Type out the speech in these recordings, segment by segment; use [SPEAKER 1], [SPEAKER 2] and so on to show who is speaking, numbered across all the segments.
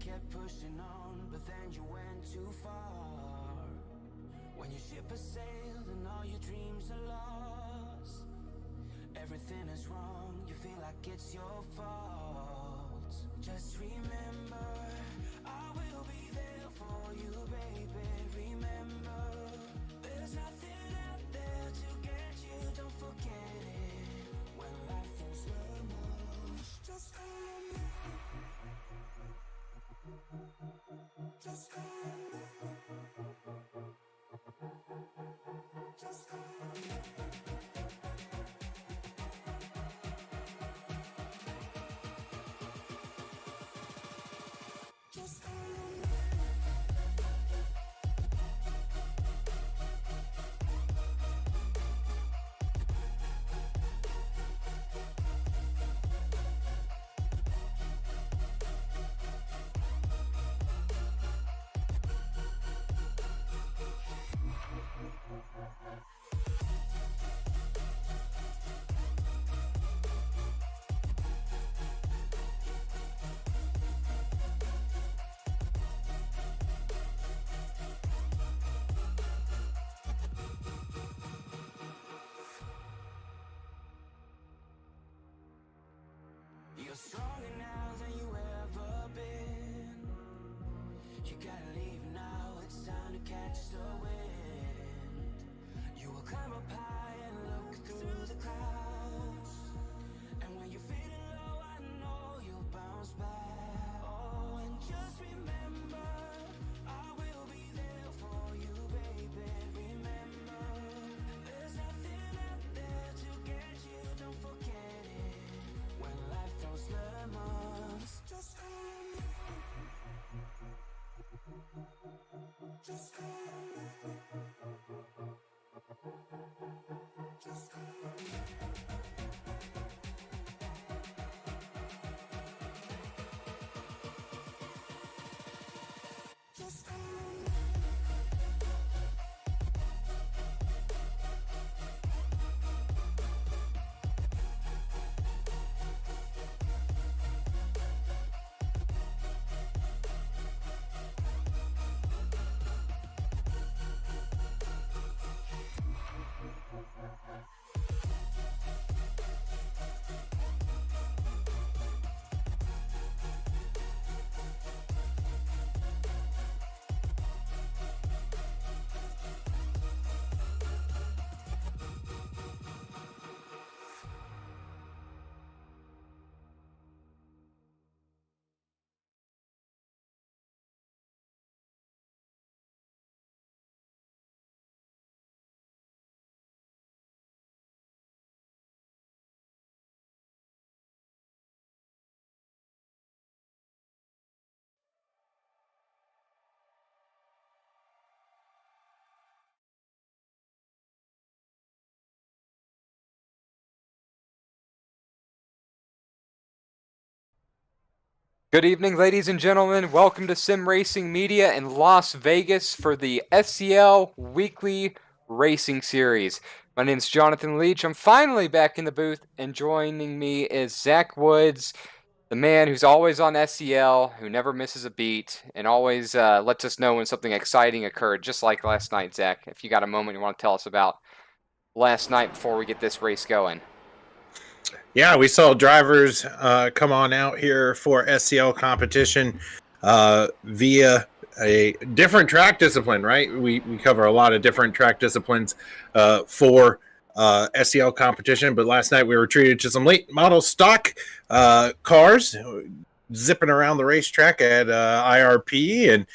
[SPEAKER 1] kept pushing on, but then you went too far. When your ship has sailed and all your dreams are lost, everything is wrong, you feel like it's your fault. Just remember, I will be there for you, baby. Remember, there's nothing out there to get you, don't forget it. When life throws lemons, just call me. Just call me. Just call me. Just call me. You're stronger now than you ever been. You gotta leave now, it's time to catch the wind. You will climb up high and look through the clouds, and when you're feeling low, I know you'll bounce back. Oh, and just remember, I will be there for you, baby. Remember, there's nothing out there to get you, don't forget it. When life throws lemons, just call me. Just call me. Just call me. Just call me.
[SPEAKER 2] Good evening, ladies and gentlemen. Welcome to Sim Racing Media in Las Vegas for the SCL Weekly Racing Series. My name is Jonathan Leach. I'm finally back in the booth, and joining me is Zach Woods, the man who's always on SCL, who never misses a beat, and always lets us know when something exciting occurred, just like last night, Zach. If you got a moment you want to tell us about last night before we get this race going.
[SPEAKER 3] Yeah, we saw drivers come on out here for SCL competition via a different track discipline, right? We cover a lot of different track disciplines for SCL competition, but last night we were treated to some late model stock cars zipping around the racetrack at IRP, and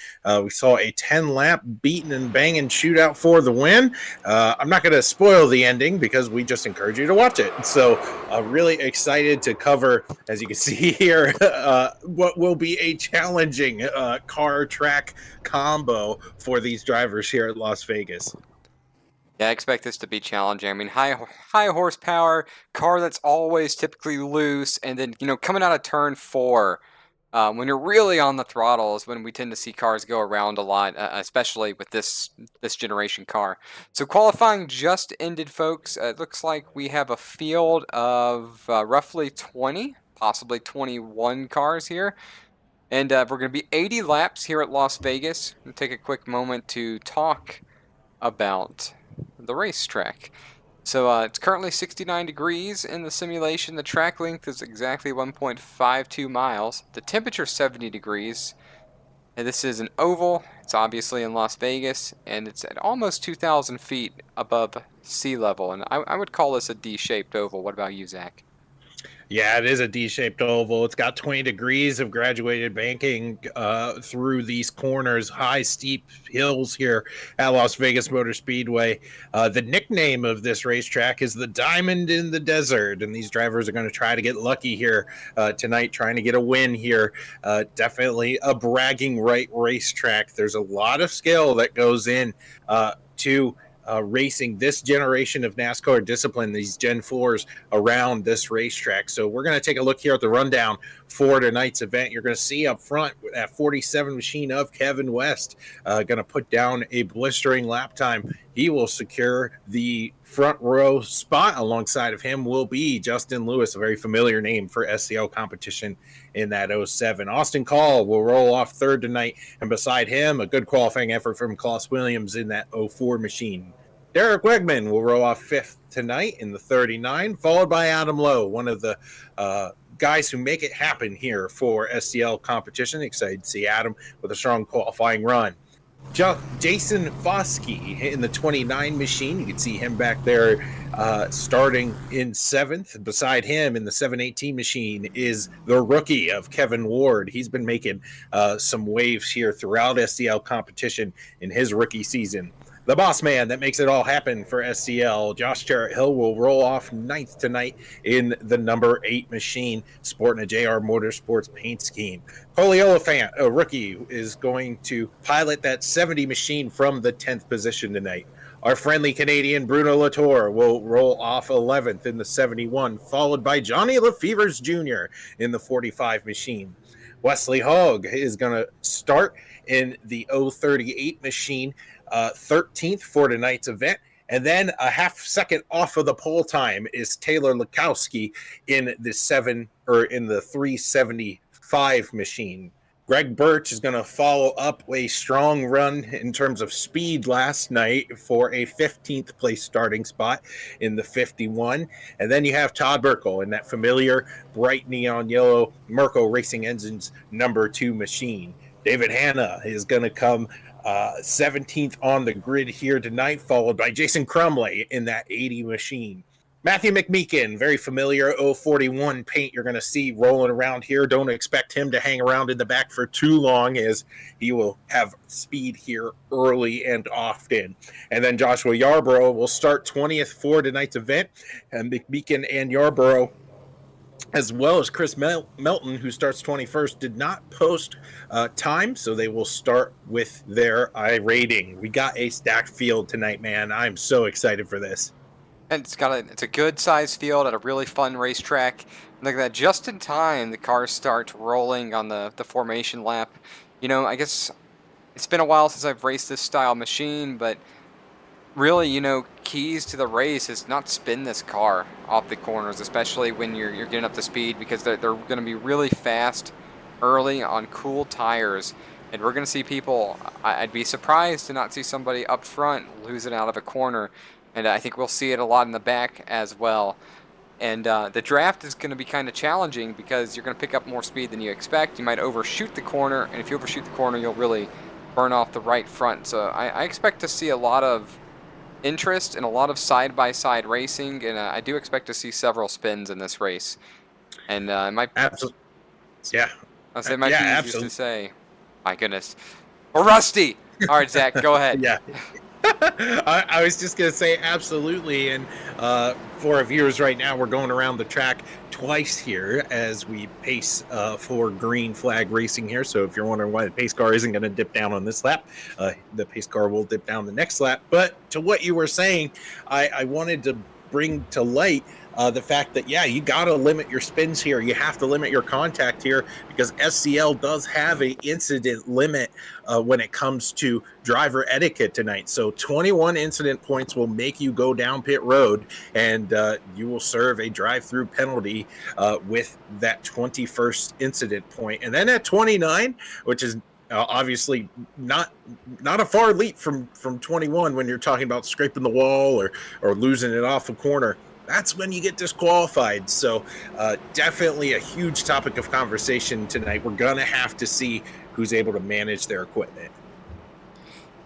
[SPEAKER 3] we saw a 10-lap beating and banging shootout for the win. I'm not going to spoil the ending because we just encourage you to watch it. So really excited to cover, as you can see here, what will be a challenging car track combo for these drivers here at Las Vegas.
[SPEAKER 2] Yeah, I expect this to be challenging. I mean, high horsepower, car that's always typically loose, and then, coming out of turn 4, when you're really on the throttle is when we tend to see cars go around a lot, especially with this generation car. So qualifying just ended, folks. It looks like we have a field of roughly 20, possibly 21 cars here. And we're going to be 80 laps here at Las Vegas. We'll take a quick moment to talk about the racetrack. So it's currently 69 degrees in the simulation. The track length is exactly 1.52 miles. The temperature is 70 degrees. And this is an oval. It's obviously in Las Vegas, and it's at almost 2,000 feet above sea level. And I would call this a D-shaped oval. What about you, Zach?
[SPEAKER 3] Yeah, it is a D-shaped oval. It's got 20 degrees of graduated banking through these corners, high, steep hills here at Las Vegas Motor Speedway. The nickname of this racetrack is the Diamond in the Desert, and these drivers are going to try to get lucky here tonight, trying to get a win here. Definitely a bragging right racetrack. There's a lot of skill that goes in to racing this generation of NASCAR discipline, these Gen 4s around this racetrack. So we're going to take a look here at the rundown for tonight's event. You're going to see up front that 47 machine of Kevin West going to put down a blistering lap time. He will secure the front row spot. Alongside of him will be Justin Lewis, a very familiar name for SCL competition in that 07. Austin Call will roll off third tonight, and beside him, a good qualifying effort from Klaus Williams in that 04 machine. Derek Wegman will roll off fifth tonight in the 39, followed by Adam Lowe, one of the guys who make it happen here for SCL competition. Excited to see Adam with a strong qualifying run. Jason Foskey in the 29 machine. You can see him back there starting in seventh. Beside him in the 718 machine is the rookie of Kevin Ward. He's been making some waves here throughout SCL competition in his rookie season. The boss man that makes it all happen for SCL, Josh Jarrett Hill, will roll off ninth tonight in the number 8 machine, sporting a JR Motorsports paint scheme. Coley Oliphant, a rookie, is going to pilot that 70 machine from the 10th position tonight. Our friendly Canadian Bruno Latour will roll off 11th in the 71, followed by Johnny Lefevers Jr. in the 45 machine. Wesley Hogg is going to start in the 038 machine, 13th for tonight's event. And then a half second off of the pole time is Taylor Lukowski in the 375 machine. Greg Birch is going to follow up a strong run in terms of speed last night for a 15th place starting spot in the 51. And then you have Todd Burkle in that familiar bright neon yellow Merco Racing Engines number 2 machine. David Hanna is going to come 17th on the grid here tonight, followed by Jason Crumley in that 80 machine. Matthew McMeekin, very familiar 041 paint you're going to see rolling around here. Don't expect him to hang around in the back for too long, as he will have speed here early and often. And then Joshua Yarborough will start 20th for tonight's event, and McMeekin and Yarborough, as well as Chris Melton, who starts 21st, did not post time, so they will start with their iRating. We got a stacked field tonight, man. I'm so excited for this.
[SPEAKER 2] And it's a good sized field at a really fun racetrack. Look at that, just in time the cars start rolling on the formation lap. You know, I guess it's been a while since I've raced this style machine, but really, you know, keys to the race is not spin this car off the corners, especially when you're getting up to speed, because they're going to be really fast early on cool tires. And we're going to see people, I'd be surprised to not see somebody up front lose it out of a corner. And I think we'll see it a lot in the back as well. And the draft is going to be kind of challenging, because you're going to pick up more speed than you expect. You might overshoot the corner, and if you overshoot the corner, you'll really burn off the right front. So I expect to see a lot of interest and a lot of side-by-side racing, and I do expect to see several spins in this race. And it might
[SPEAKER 3] absolutely, yeah,
[SPEAKER 2] I'll say it might be easiest to say. My goodness, we're rusty. All right, Zach, go ahead.
[SPEAKER 3] Yeah. I was just going to say absolutely, and for our viewers right now, we're going around the track twice here as we pace for green flag racing here. So if you're wondering why the pace car isn't going to dip down on this lap, the pace car will dip down the next lap. But to what you were saying, I wanted to bring to light the fact that, yeah, you got to limit your spins here. You have to limit your contact here because SCL does have an incident limit when it comes to driver etiquette tonight. So 21 incident points will make you go down pit road, and you will serve a drive-through penalty with that 21st incident point. And then at 29, which is obviously not a far leap from 21 when you're talking about scraping the wall or losing it off a corner. That's when you get disqualified. So definitely a huge topic of conversation tonight. We're going to have to see who's able to manage their equipment.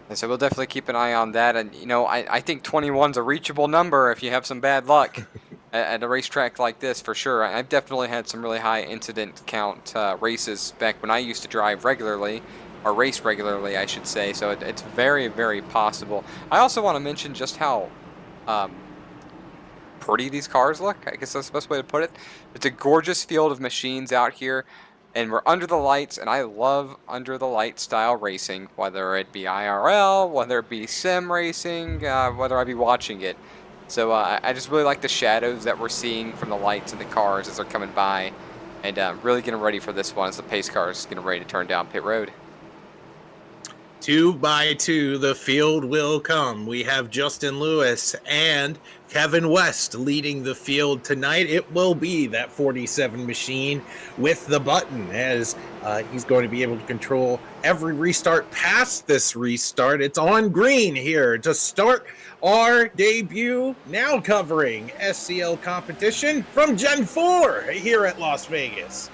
[SPEAKER 2] And so we'll definitely keep an eye on that. And, you know, I think 21's a reachable number if you have some bad luck at a racetrack like this, for sure. I've definitely had some really high incident count races back when I used to drive regularly, or race regularly, I should say. So it's very, very possible. I also want to mention just how pretty these cars look. I guess that's the best way to put it. It's a gorgeous field of machines out here, and we're under the lights, and I love under the light style racing, whether it be IRL, whether it be sim racing, whether I be watching it. So I just really like the shadows that we're seeing from the lights and the cars as they're coming by, and really getting ready for this one as the pace car is getting ready to turn down pit road.
[SPEAKER 3] 2 by 2, the field will come. We have Justin Lewis and Kevin West leading the field tonight. It will be that 47 machine with the button, as he's going to be able to control every restart past this restart. It's on green here to start our debut, now covering SCL competition from Gen 4 here at Las Vegas.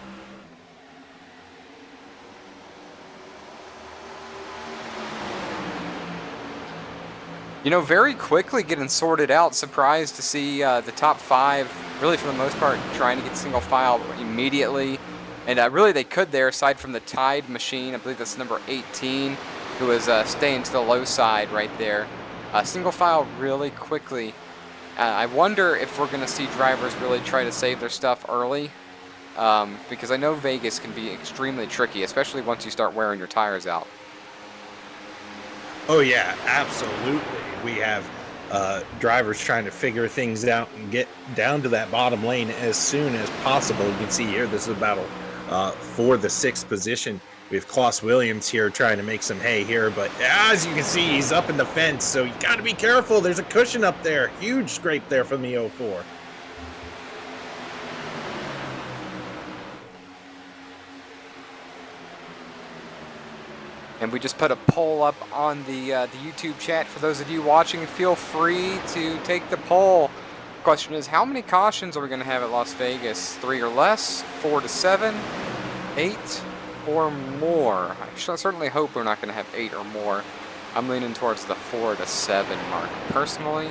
[SPEAKER 2] You know, very quickly getting sorted out. Surprised to see the top 5, really for the most part, trying to get single file immediately. And really they could there, aside from the Tide machine. I believe that's number 18, who was staying to the low side right there. Single file really quickly. I wonder if we're going to see drivers really try to save their stuff early. Because I know Vegas can be extremely tricky, especially once you start wearing your tires out.
[SPEAKER 3] Oh, yeah, absolutely. We have drivers trying to figure things out and get down to that bottom lane as soon as possible. You can see here, this is a battle for the 6th position. We have Klaus Williams here trying to make some hay here, but as you can see, he's up in the fence, so you got to be careful. There's a cushion up there. Huge scrape there from the 04.
[SPEAKER 2] And we just put a poll up on the YouTube chat. For those of you watching, feel free to take the poll. Question is, how many cautions are we going to have at Las Vegas? 3 or less? 4 to 7? 8 or more? I certainly hope we're not going to have 8 or more. I'm leaning towards the 4 to 7 mark personally.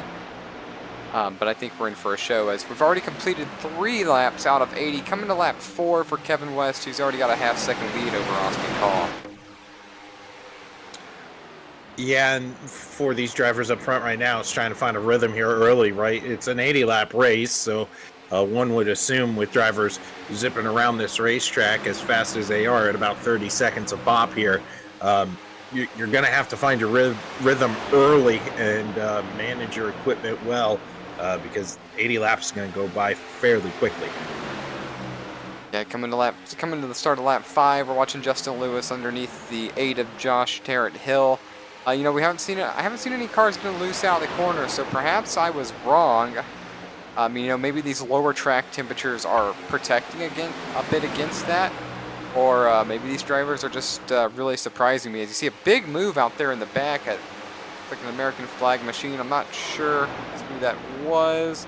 [SPEAKER 2] But I think we're in for a show, as we've already completed 3 laps out of 80. Coming to lap 4 for Kevin West, who's already got a half-second lead over Austin Call.
[SPEAKER 3] Yeah, and for these drivers up front right now, it's trying to find a rhythm here early, right? It's an 80-lap race, so one would assume with drivers zipping around this racetrack as fast as they are at about 30 seconds a pop here, you're going to have to find your rhythm early and manage your equipment well, because 80 laps is going to go by fairly quickly.
[SPEAKER 2] Yeah, coming to the start of lap 5, we're watching Justin Lewis underneath the 8 of Josh Tarrant Hill. You know, I haven't seen any cars getting loose out of the corner, so perhaps I was wrong. You know, maybe these lower track temperatures are protecting a bit against that, or maybe these drivers are just really surprising me. As you see a big move out there in the back at like an American flag machine. I'm not sure who that was.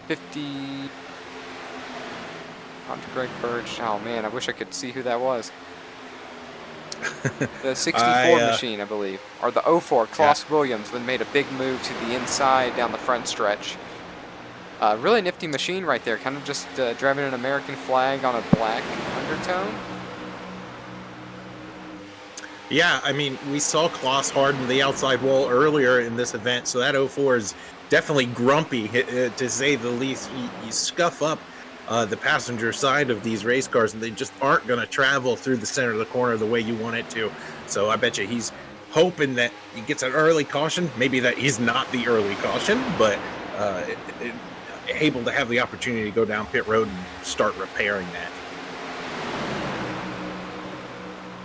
[SPEAKER 2] 50. Onto Greg Birch. Oh man, I wish I could see who that was. The 64 machine, I believe, or the 04. Klaus Williams then made a big move to the inside down the front stretch. Really nifty machine right there, kind of just driving an American flag on a black undertone.
[SPEAKER 3] Yeah, I mean, we saw Klaus harden the outside wall earlier in this event, so that 04 is definitely grumpy, to say the least. You scuff up the passenger side of these race cars, and they just aren't going to travel through the center of the corner the way you want it to. So I bet you he's hoping that he gets an early caution. Maybe that he's not the early caution, but able to have the opportunity to go down pit road and start repairing that.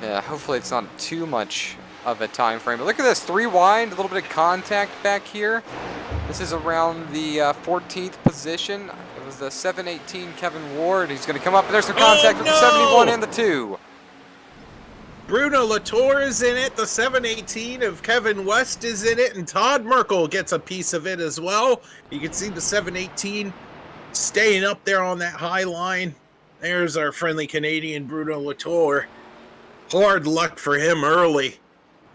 [SPEAKER 2] Yeah, hopefully it's not too much of a time frame. But look at this, 3 wide, a little bit of contact back here. This is around the 14th position. It was the 718 Kevin Ward. He's going to come up, and there's some contact with the 71 and the 2.
[SPEAKER 3] Bruno Latour is in it. The 718 of Kevin West is in it, and Todd Merkel gets a piece of it as well. You can see the 718 staying up there on that high line. There's our friendly Canadian Bruno Latour. Hard luck for him early.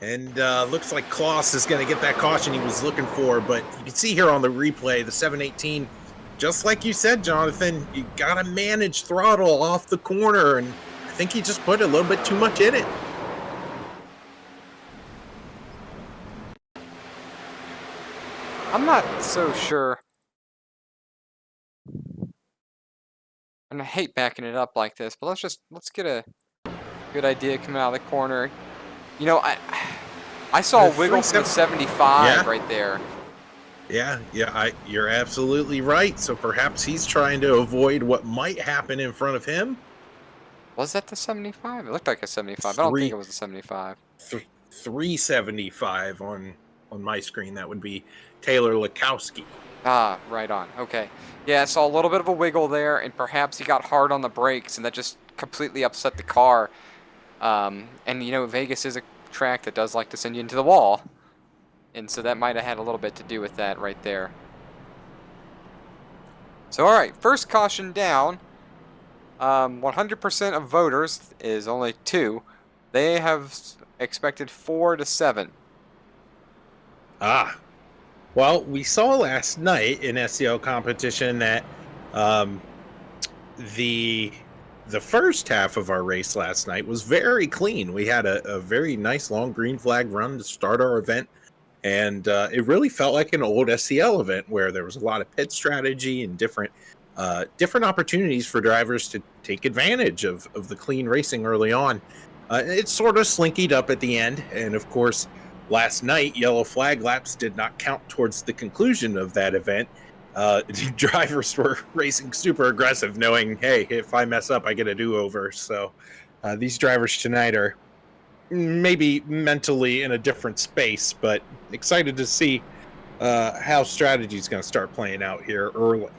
[SPEAKER 3] And looks like Klaus is going to get that caution he was looking for. But you can see here on the replay, the 718, just like you said, Jonathan, you got to manage throttle off the corner. And I think he just put a little bit too much in it.
[SPEAKER 2] I'm not so sure. And I hate backing it up like this, but let's get a good idea coming out of the corner. You know, I saw a wiggle from the 75 right there.
[SPEAKER 3] Yeah, you're absolutely right. So perhaps he's trying to avoid what might happen in front of him.
[SPEAKER 2] Was that the 75? It looked like a 75. I don't think it was a 75.
[SPEAKER 3] 375 on my screen. That would be Taylor Lekowski.
[SPEAKER 2] Ah, right on. Okay. Yeah, I saw a little bit of a wiggle there, and perhaps he got hard on the brakes, and that just completely upset the car. And, you know, Vegas is a track that does like to send you into the wall. And so that might have had a little bit to do with that right there. So, all right, first caution down. 100% of voters is only 2. They have expected 4 to 7.
[SPEAKER 3] Ah. Well, we saw last night in SEO competition that the first half of our race last night was very clean. We had a very nice long green flag run to start our event, and it really felt like an old SEL event where there was a lot of pit strategy and different opportunities for drivers to take advantage of the clean racing early on. It sort of slinkied up at the end, and of course, last night, yellow flag laps did not count towards the conclusion of that event. Drivers were racing super aggressive, knowing, hey, if I mess up, I get a do-over. So these drivers tonight are maybe mentally in a different space, but excited to see how strategy is going to start playing out here early.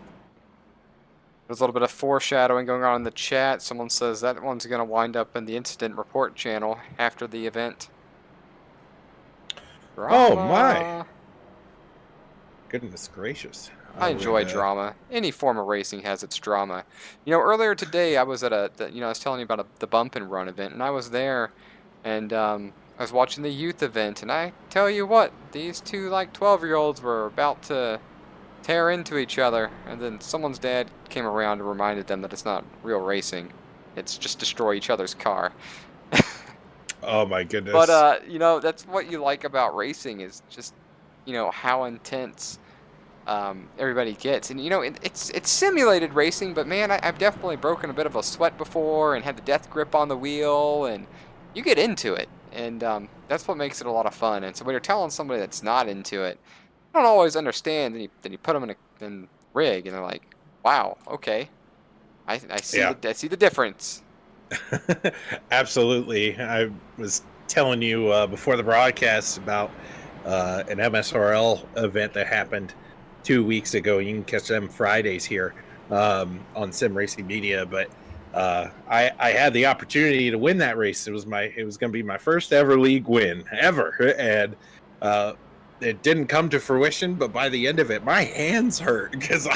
[SPEAKER 2] There's a little bit of foreshadowing going on in the chat. Someone says that one's going to wind up in the incident report channel after the event. Drama.
[SPEAKER 3] Oh my! Goodness gracious!
[SPEAKER 2] I enjoy drama. Any form of racing has its drama. You know, earlier today I was at I was telling you about the bump and run event, and I was there, and I was watching the youth event, and I tell you what, these two like 12-year-olds were about to tear into each other, and then someone's dad came around and reminded them that it's not real racing; it's just destroy each other's car.
[SPEAKER 3] Oh my goodness.
[SPEAKER 2] But, you know, that's what you like about racing is just, you know, how intense everybody gets. And, you know, it's simulated racing, but, man, I've definitely broken a bit of a sweat before and had the death grip on the wheel, and you get into it. And that's what makes it a lot of fun. And so when you're telling somebody that's not into it, I don't always understand. Then you put them in a rig, and they're like, wow, okay. I see,
[SPEAKER 3] Yeah.
[SPEAKER 2] I see the difference.
[SPEAKER 3] Absolutely. I was telling you before the broadcast about an MSRL event that happened 2 weeks ago. You can catch them Fridays here on Sim Racing Media. But I had the opportunity to win that race. It was going to be my first ever league win ever, and it didn't come to fruition. But by the end of it, my hands hurt because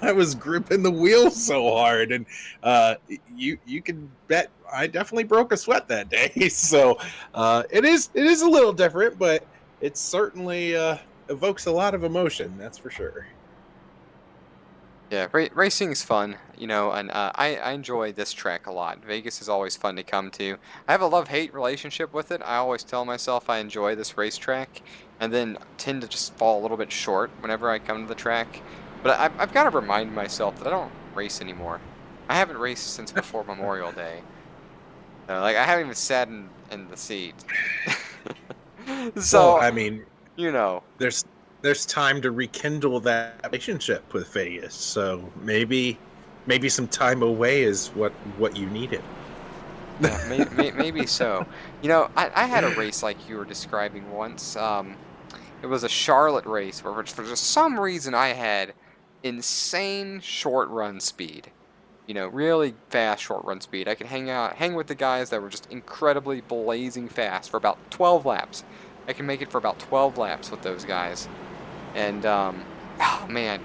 [SPEAKER 3] I was gripping the wheel so hard, and you can bet I definitely broke a sweat that day. So it is a little different, but it certainly evokes a lot of emotion. That's for sure.
[SPEAKER 2] Yeah, racing is fun, you know, and I enjoy this track a lot. Vegas is always fun to come to. I have a love-hate relationship with it. I always tell myself I enjoy this racetrack, and then tend to just fall a little bit short whenever I come to the track. But I've got to remind myself that I don't race anymore. I haven't raced since before Memorial Day. Like, I haven't even sat in the seat. So,
[SPEAKER 3] well, I mean,
[SPEAKER 2] you know.
[SPEAKER 3] there's there's time to rekindle that relationship with Vegas. So maybe some time away is what you needed.
[SPEAKER 2] Yeah, maybe so. You know, I had a race like you were describing once. It was a Charlotte race where for just some reason I had insane short run speed. You know, really fast short run speed. I could hang with the guys that were just incredibly blazing fast for about 12 laps. I can make it for about 12 laps with those guys. And oh man,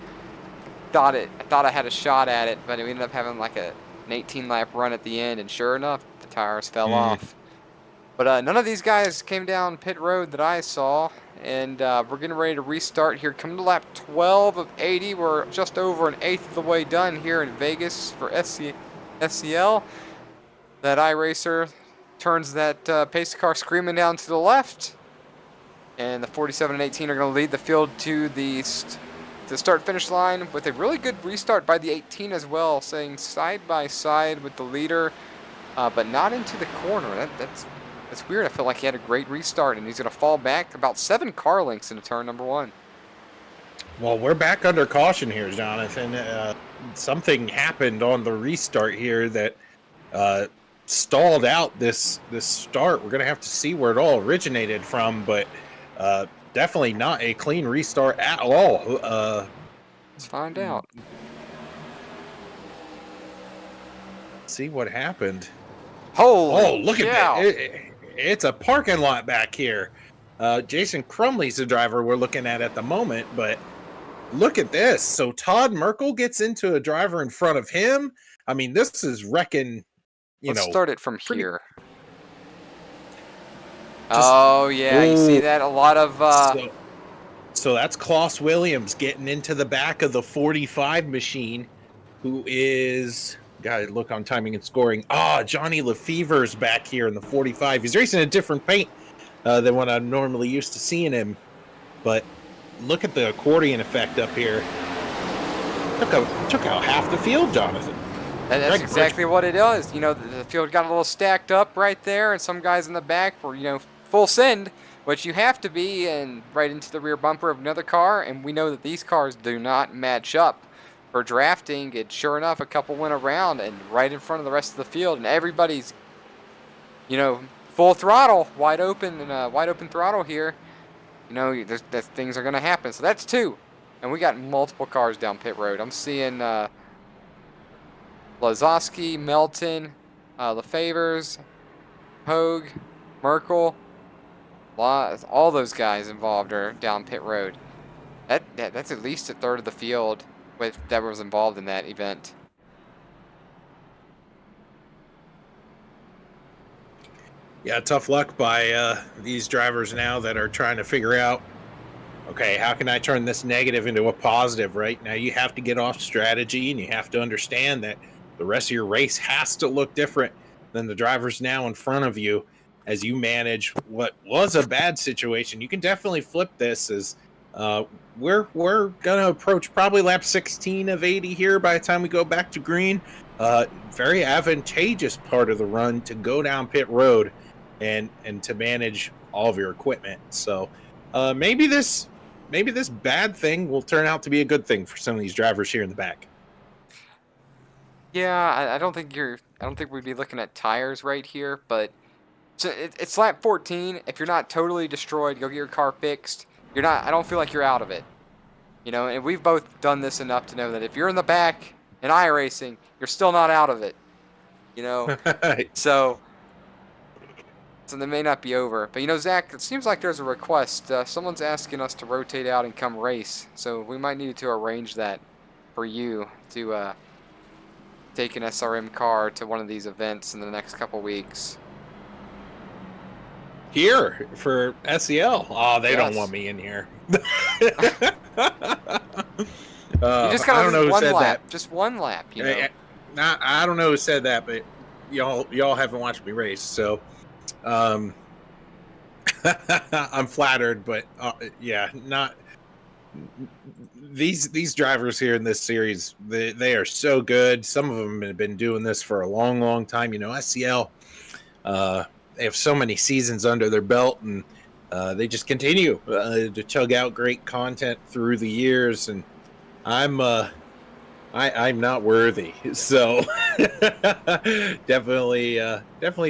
[SPEAKER 2] I thought I had a shot at it, but we ended up having like an 18 lap run at the end, and sure enough, the tires fell off. But none of these guys came down pit road that I saw, and we're getting ready to restart here. Coming to lap 12 of 80, we're just over an eighth of the way done here in Vegas for SCL. That iRacer turns that pace car screaming down to the left, and the 47 and 18 are going to lead the field to the start-finish line with a really good restart by the 18 as well, staying side by side with the leader, but not into the corner. That's weird. I feel like he had a great restart, and he's going to fall back about 7 car lengths into turn number 1.
[SPEAKER 3] Well, we're back under caution here, Jonathan. Something happened on the restart here that stalled out this start. We're going to have to see where it all originated from, but definitely not a clean restart at all.
[SPEAKER 2] Let's find out.
[SPEAKER 3] See what happened.
[SPEAKER 2] Holy
[SPEAKER 3] look
[SPEAKER 2] cow.
[SPEAKER 3] at that. It's a parking lot back here. Jason Crumley's the driver we're looking at the moment, but look at this. So Todd Merkel gets into a driver in front of him. I mean, this is wrecking,
[SPEAKER 2] Let's start it from here.
[SPEAKER 3] Just,
[SPEAKER 2] oh, yeah, you see that? A lot of...
[SPEAKER 3] So that's Klaus Williams getting into the back of the 45 machine, who is... Got to look on timing and scoring. Johnny Lefever's back here in the 45. He's racing a different paint than what I'm normally used to seeing him. But look at the accordion effect up here. Took out half the field, Jonathan.
[SPEAKER 2] That's exactly what it is. You know, the field got a little stacked up right there, and some guys in the back were, you know, full send, which you have to be, and right into the rear bumper of another car. And we know that these cars do not match up for drafting, and sure enough, a couple went around and right in front of the rest of the field, and everybody's, you know, full throttle, wide open throttle here. You know, things are going to happen. So that's 2, and we got multiple cars down pit road. I'm seeing Lazowski, Melton, Lefevers, Hogue, Merkel, all those guys involved are down pit road. That's at least a third of the field that was involved in that event.
[SPEAKER 3] Yeah, tough luck by these drivers now that are trying to figure out, okay, how can I turn this negative into a positive, right? Now you have to get off strategy, and you have to understand that the rest of your race has to look different than the drivers now in front of you as you manage what was a bad situation. You can definitely flip this as we're going to approach probably lap 16 of 80 here by the time we go back to green. Very advantageous part of the run to go down pit road and to manage all of your equipment. So maybe this bad thing will turn out to be a good thing for some of these drivers here in the back.
[SPEAKER 2] Yeah, I don't think we'd be looking at tires right here, but it's lap 14. If you're not totally destroyed, go get your car fixed. I don't feel like you're out of it. You know, and we've both done this enough to know that if you're in the back in iRacing, you're still not out of it. You know, so they may not be over. But you know, Zach, it seems like there's a request. Someone's asking us to rotate out and come race, so we might need to arrange that for you to take an SRM car to one of these events in the next couple weeks.
[SPEAKER 3] Here for SEL. Oh, they
[SPEAKER 2] Yes.
[SPEAKER 3] don't want me in here.
[SPEAKER 2] You just gotta leave one lap. Just one lap, you know.
[SPEAKER 3] I don't know who said that, but y'all haven't watched me race, so I'm flattered, but yeah, not these drivers here in this series. They are so good. Some of them have been doing this for a long time. You know, SEL. They have so many seasons under their belt, and they just continue to chug out great content through the years, and I'm not worthy, so definitely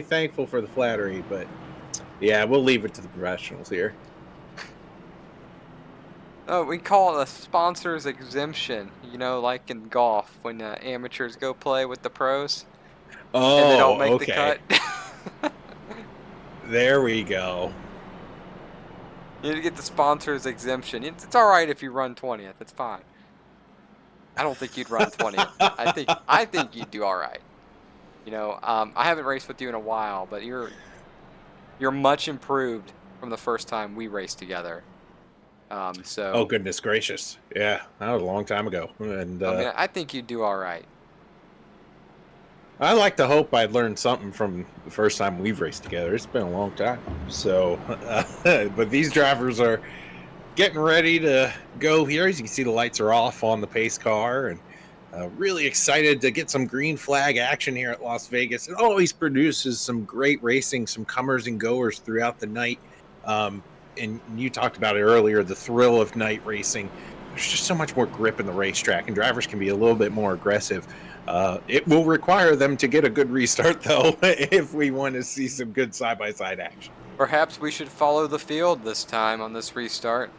[SPEAKER 3] thankful for the flattery, but yeah, we'll leave it to the professionals here.
[SPEAKER 2] Oh, we call it a sponsor's exemption. You know, like in golf when amateurs go play with the pros and they don't make the
[SPEAKER 3] Okay.
[SPEAKER 2] cut.
[SPEAKER 3] There we go.
[SPEAKER 2] You need to get the sponsor's exemption. It's all right if you run 20th. It's fine. I don't think you'd run 20th. I think you'd do all right. You know, I haven't raced with you in a while, but you're much improved from the first time we raced together. So.
[SPEAKER 3] Oh, goodness gracious! Yeah, that was a long time ago, and
[SPEAKER 2] I mean, I think you'd do all right.
[SPEAKER 3] I like to hope I learned something from the first time we've raced together. It's been a long time, so but these drivers are getting ready to go here. As you can see, the lights are off on the pace car, and really excited to get some green flag action here at Las Vegas. It always produces some great racing, some comers and goers throughout the night. And you talked about it earlier, the thrill of night racing. There's just so much more grip in the racetrack, and drivers can be a little bit more aggressive. It will require them to get a good restart, though, if we want to see some good side-by-side action. Perhaps
[SPEAKER 2] we should follow the field this time on this restart.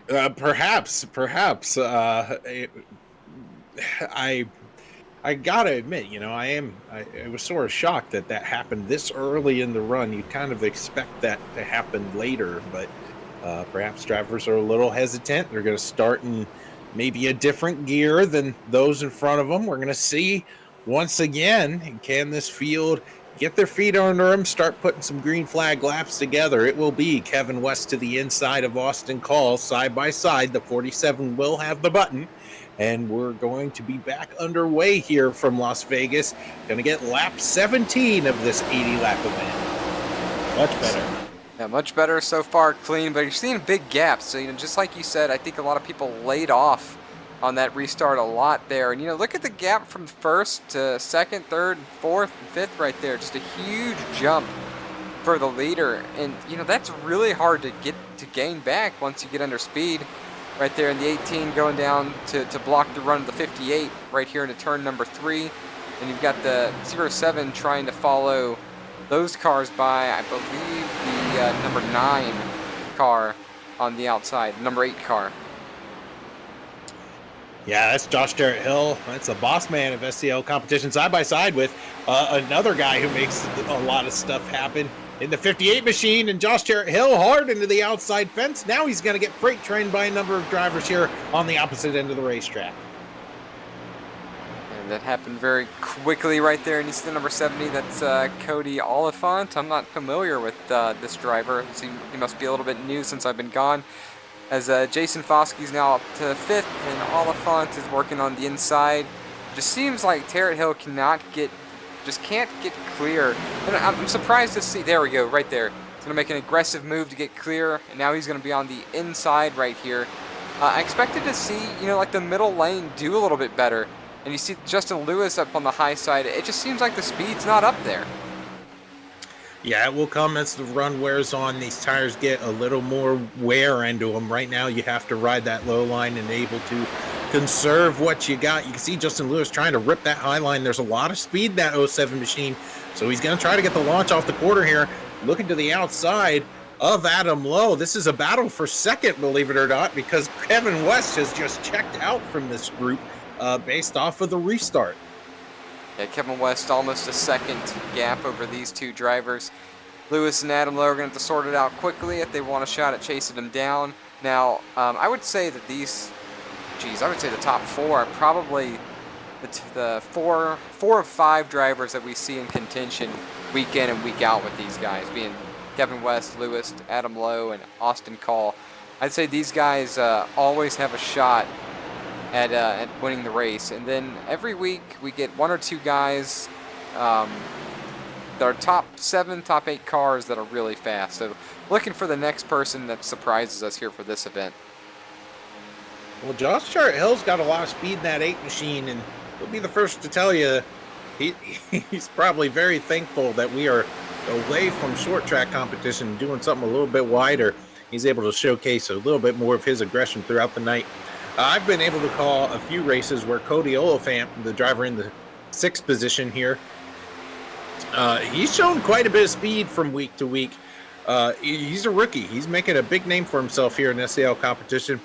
[SPEAKER 3] Perhaps. I gotta admit, you know, I was sort of shocked that happened this early in the run. You kind of expect that to happen later, but perhaps drivers are a little hesitant. They're going to start in maybe a different gear than those in front of them. We're going to see once again, can this field get their feet under them, start putting some green flag laps together. It will be Kevin West to the inside of Austin Call, side by side. The 47 will have the button. And we're going to be back underway here from Las Vegas. Going to get lap 17 of this 80-lap event. Much better.
[SPEAKER 2] Yeah, much better so far, clean. But you're seeing big gaps. So, you know, just like you said, I think a lot of people laid off on that restart a lot there. And, you know, look at the gap from first to second, third, fourth, and fifth right there. Just a huge jump for the leader. And, you know, that's really hard to gain back once you get under speed. Right there in the 18 going down to block the run of the 58 right here into turn number 3. And you've got the 07 trying to follow those cars by, I believe, the number 9 car on the outside, number 8 car.
[SPEAKER 3] Yeah, that's Josh Jarrett Hill. That's the boss man of SCL competition, side by side with another guy who makes a lot of stuff happen in the 58 machine, and Josh Jarrett Hill hard into the outside fence. Now he's going to get freight trained by a number of drivers here on the opposite end of the racetrack.
[SPEAKER 2] And that happened very quickly right there. And you see the number 70, that's Cody Oliphant. I'm not familiar with this driver. He must be a little bit new since I've been gone. As Jason Foskey's now up to 5th, and Oliphant is working on the inside. Just seems like Jarrett Hill can't get clear. And I'm surprised to see, there we go, right there. He's going to make an aggressive move to get clear, and now he's going to be on the inside right here. I expected to see, you know, like the middle lane do a little bit better. And you see Justin Lewis up on the high side. It just seems like the speed's not up there.
[SPEAKER 3] Yeah, it will come as the run wears on. These tires get a little more wear into them. Right now, you have to ride that low line and able to conserve what you got. You can see Justin Lewis trying to rip that high line. There's a lot of speed in that 07 machine, so he's going to try to get the launch off the quarter here. Looking to the outside of Adam Lowe. This is a battle for second, believe it or not, because Kevin West has just checked out from this group based off of the restart.
[SPEAKER 2] Yeah, Kevin West almost a second gap over these two drivers. Lewis and Adam Lowe are going to have to sort it out quickly if they want a shot at chasing them down. Now, I would say that I would say the top 4 are probably the four of 5 drivers that we see in contention week in and week out with these guys, being Kevin West, Lewis, Adam Lowe, and Austin Call. I'd say these guys always have a shot at winning the race. And then every week we get 1 or 2 guys that are top 7, top 8 cars that are really fast. So looking for the next person that surprises us here for this event.
[SPEAKER 3] Well, Josh Jarrett Hill's got a lot of speed in that 8 machine, and he'll be the first to tell you he's probably very thankful that we are away from short track competition and doing something a little bit wider. He's able to showcase a little bit more of his aggression throughout the night. I've been able to call a few races where Cody Oliphant, the driver in the 6th position here, he's shown quite a bit of speed from week to week. He's a rookie. He's making a big name for himself here in SEL competition.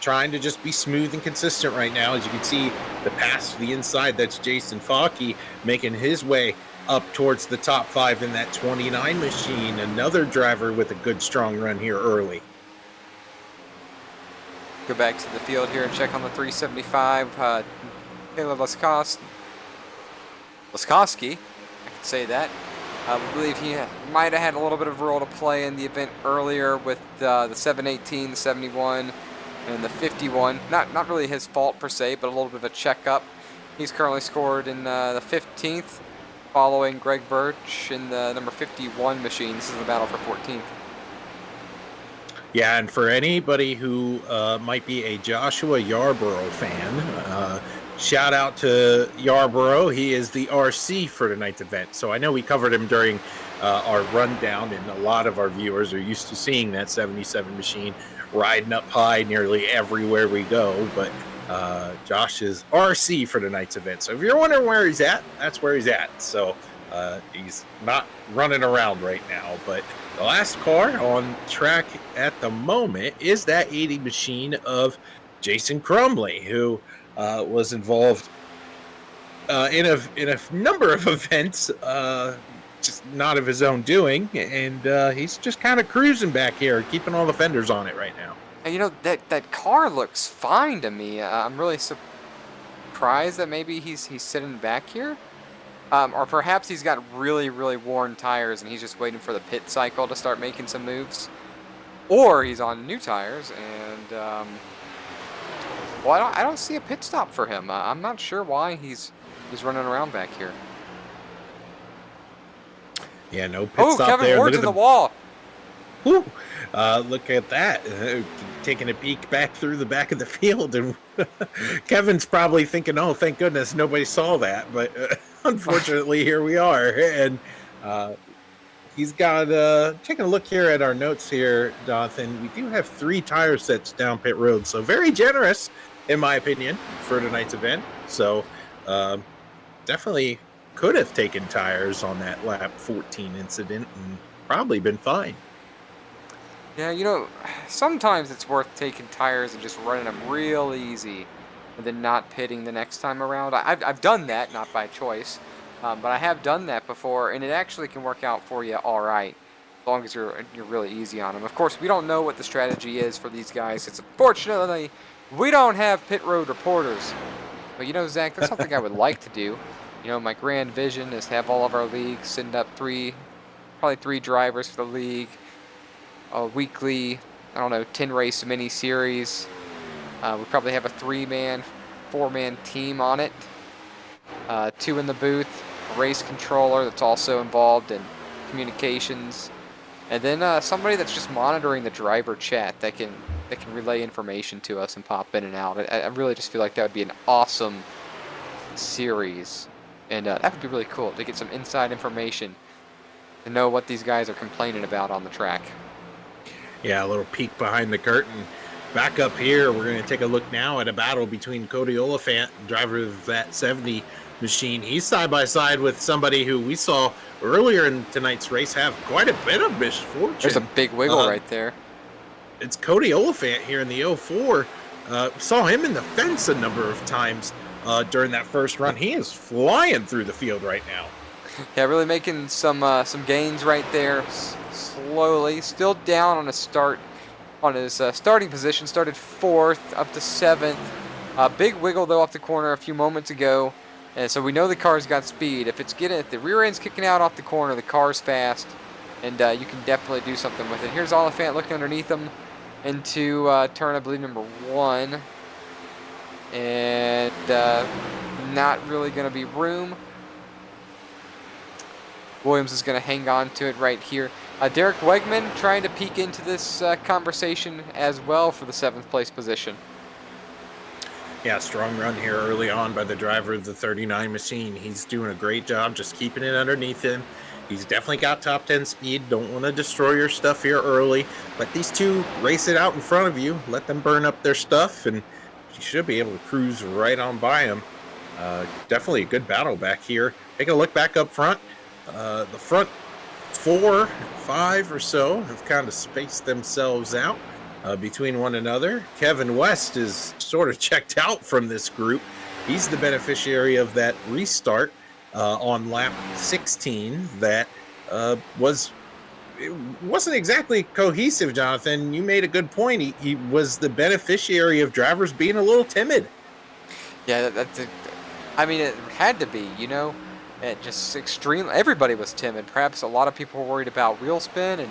[SPEAKER 3] Trying to just be smooth and consistent right now. As you can see, the pass to the inside, that's Jason Falke making his way up towards the top 5 in that 29 machine. Another driver with a good, strong run here early.
[SPEAKER 2] Go back to the field here and check on the 375. Taylor Laskowski, I can say that. I believe he might have had a little bit of a role to play in the event earlier with the 718, the 71, and the 51. Not really his fault per se, but a little bit of a checkup. He's currently scored in the 15th, following Greg Birch in the number 51 machine. This is the battle for 14th.
[SPEAKER 3] Yeah, and for anybody who might be a Joshua Yarborough fan, shout out to Yarborough. He is the RC for tonight's event. So I know we covered him during our rundown, and a lot of our viewers are used to seeing that 77 machine riding up high nearly everywhere we go. But Josh is RC for tonight's event. So if you're wondering where he's at, that's where he's at. So he's not running around right now. But the last car on track at the moment is that 80 machine of Jason Crumley, who was involved in a number of events, just not of his own doing, and he's just kind of cruising back here, keeping all the fenders on it right now.
[SPEAKER 2] And you know, that car looks fine to me. I'm really surprised that maybe he's sitting back here. Or perhaps he's got really, really worn tires and he's just waiting for the pit cycle to start making some moves. Or he's on new tires and, well, I don't see a pit stop for him. I'm not sure why he's running around back here.
[SPEAKER 3] Yeah, no pit stop
[SPEAKER 2] Kevin
[SPEAKER 3] there.
[SPEAKER 2] Ward's in the wall.
[SPEAKER 3] Whew. Look at that. Taking a peek back through the back of the field, and Kevin's probably thinking, oh, thank goodness nobody saw that. But unfortunately, here we are. And he's got, taking a look here at our notes here, Jonathan, we do have 3 tire sets down pit road. So very generous, in my opinion, for tonight's event. So definitely could have taken tires on that lap 14 incident and probably been fine.
[SPEAKER 2] Yeah, you know, sometimes it's worth taking tires and just running them real easy and then not pitting the next time around. I've done that, not by choice, but I have done that before, and it actually can work out for you all right, as long as you're really easy on them. Of course, we don't know what the strategy is for these guys. It's unfortunately, we don't have pit road reporters. But you know, Zach, that's something I would like to do. You know, my grand vision is to have all of our leagues send up probably three drivers for the league. A weekly, 10 race mini series. We probably have a 3-man, 4-man team on it. 2 in the booth, a race controller that's also involved in communications, and then somebody that's just monitoring the driver chat that can relay information to us and pop in and out. I really just feel like that would be an awesome series, and that would be really cool to get some inside information to know what these guys are complaining about on the track.
[SPEAKER 3] Yeah, a little peek behind the curtain. Back up here, we're going to take a look now at a battle between Cody Oliphant, driver of that 70 machine. He's side by side with somebody who we saw earlier in tonight's race have quite a bit of misfortune.
[SPEAKER 2] There's a big wiggle right there.
[SPEAKER 3] It's Cody Oliphant here in the 04. Saw him in the fence a number of times during that first run. He is flying through the field right now.
[SPEAKER 2] Yeah, really making some gains right there. Slowly, still down on his starting position. Started 4th up to 7th. Big wiggle though off the corner a few moments ago, and so we know the car's got speed. If the rear end's kicking out off the corner, the car's fast, and you can definitely do something with it. Here's Oliphant looking underneath him into turn, I believe, number 1, and not really going to be room. Williams is going to hang on to it right here. Derek Wegman trying to peek into this conversation as well for the 7th place position.
[SPEAKER 3] Yeah, strong run here early on by the driver of the 39 machine. He's doing a great job just keeping it underneath him. He's definitely got top 10 speed. Don't want to destroy your stuff here early. Let these two race it out in front of you. Let them burn up their stuff, and you should be able to cruise right on by him. Definitely a good battle back here. Take a look back up front. The front 4, 5 or so have kind of spaced themselves out between one another. Kevin West is sort of checked out from this group. He's the beneficiary of that restart on lap 16 that wasn't exactly cohesive, Jonathan. You made a good point. He was the beneficiary of drivers being a little timid.
[SPEAKER 2] Yeah, I mean, it had to be, you know. It just extreme. Everybody was timid. Perhaps a lot of people were worried about wheel spin,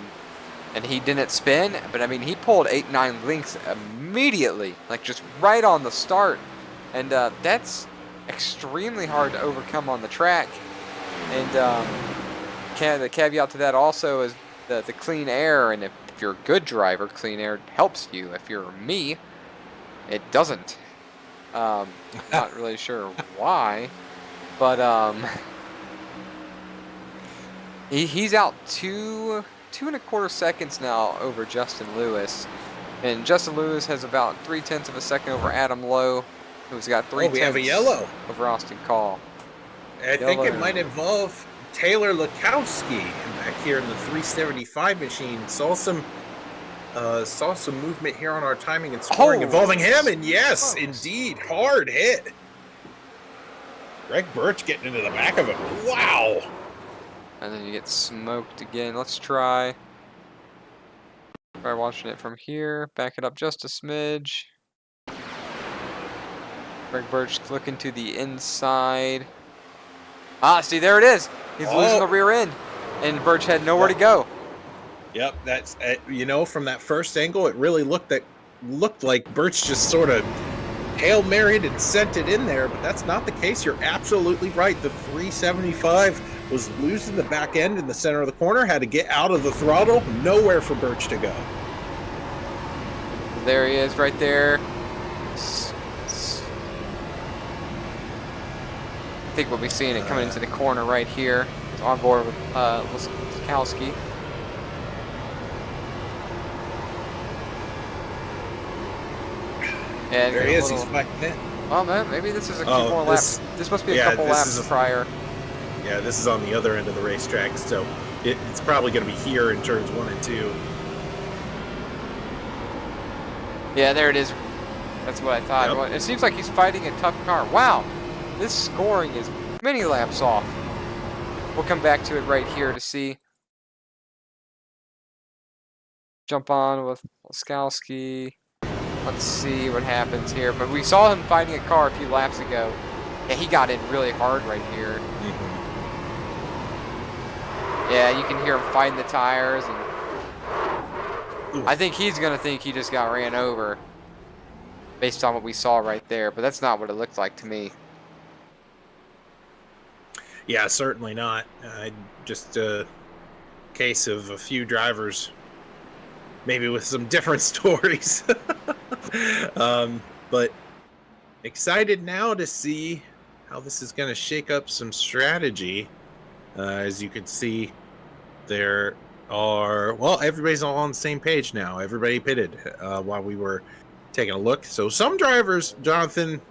[SPEAKER 2] and he didn't spin. But I mean, he pulled 8-9 links immediately, like just right on the start, and that's extremely hard to overcome on the track. And the caveat to that also is the clean air. And if you're a good driver, clean air helps you. If you're me, it doesn't. Not really sure why, but he's out 2.25 seconds now over Justin Lewis, and Justin Lewis has about 0.3 of a second over Adam Lowe, who's got 0.3
[SPEAKER 3] we have a yellow
[SPEAKER 2] over Austin Call.
[SPEAKER 3] I think it might involve Taylor Lukowski back here in the 375 machine. Saw some movement here on our timing and scoring involving him, and yes, indeed, hard hit. Greg Birch getting into the back of it. Wow.
[SPEAKER 2] And then you get smoked again. Let's try watching it from here. Back it up just a smidge. Greg Birch looking to the inside. Ah, see, there it is. He's losing the rear end, and Birch had nowhere to go.
[SPEAKER 3] Yep, that's from that first angle, it really looked like Birch just sort of Hail Married and sent it in there, but that's not the case. You're absolutely right. The 375 was losing the back end in the center of the corner, had to get out of the throttle, nowhere for Birch to go.
[SPEAKER 2] There he is right there. I think we'll be seeing it coming into the corner right here. It's on board with Lukowski. And
[SPEAKER 3] there he is. He's fighting in.
[SPEAKER 2] Oh man, maybe this is a few more laps. This must be a couple laps prior.
[SPEAKER 3] Yeah, this is on the other end of the racetrack, so it's probably going to be here in turns 1 and 2.
[SPEAKER 2] Yeah, there it is. That's what I thought. Yep. It seems like he's fighting a tough car. Wow, this scoring is many laps off. We'll come back to it right here to see. Jump on with Lukowski. Let's see what happens here. But we saw him fighting a car a few laps ago. Yeah, he got in really hard right here. Yeah, you can hear him fighting the tires, and I think he's gonna think he just got ran over based on what we saw right there, but that's not what it looked like to me.
[SPEAKER 3] Yeah, certainly not. Just a case of a few drivers maybe with some different stories. But excited now to see how this is going to shake up some strategy. As you can see, there are, well, everybody's all on the same page now. Everybody pitted while we were taking a look. So some drivers, Jonathan,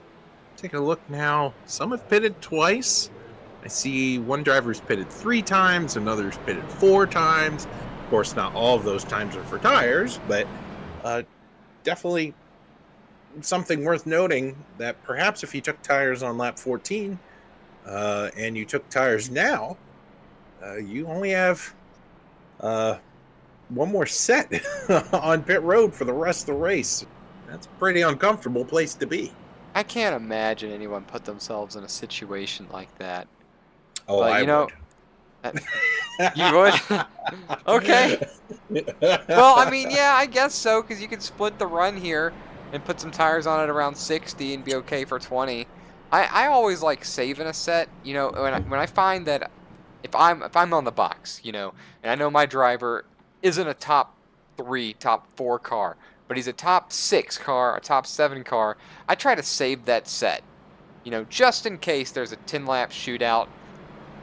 [SPEAKER 3] taking a look now, some have pitted twice. I see one driver's pitted 3 times, another's pitted 4 times. Of course, not all of those times are for tires, but definitely something worth noting that perhaps if you took tires on lap 14 and you took tires now, you only have one more set on pit road for the rest of the race. That's a pretty uncomfortable place to be.
[SPEAKER 2] I can't imagine anyone put themselves in a situation like that.
[SPEAKER 3] Oh,
[SPEAKER 2] but,
[SPEAKER 3] I would.
[SPEAKER 2] You would? Okay. Well, I mean, yeah, I guess so, because you could split the run here and put some tires on it around 60 and be okay for 20. I always like saving a set, when I find that if I'm on the box, and I know my driver isn't a top 3, top 4 car, but he's a top 6 car, a top 7 car, I try to save that set, just in case there's a 10-lap shootout.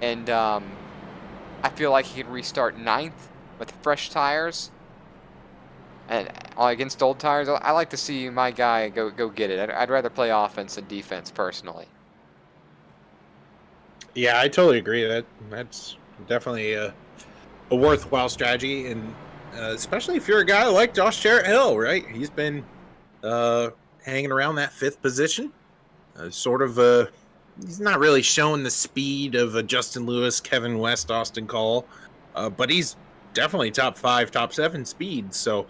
[SPEAKER 2] And I feel like he could restart 9th with fresh tires. And against old tires, I like to see my guy go get it. I'd rather play offense than defense, personally.
[SPEAKER 3] Yeah, I totally agree. That's definitely a worthwhile strategy, and especially if you're a guy like Josh Jarrett Hill, right? He's been hanging around that 5th position. He's not really showing the speed of a Justin Lewis, Kevin West, Austin Call, but he's definitely top 5, top 7 speed. So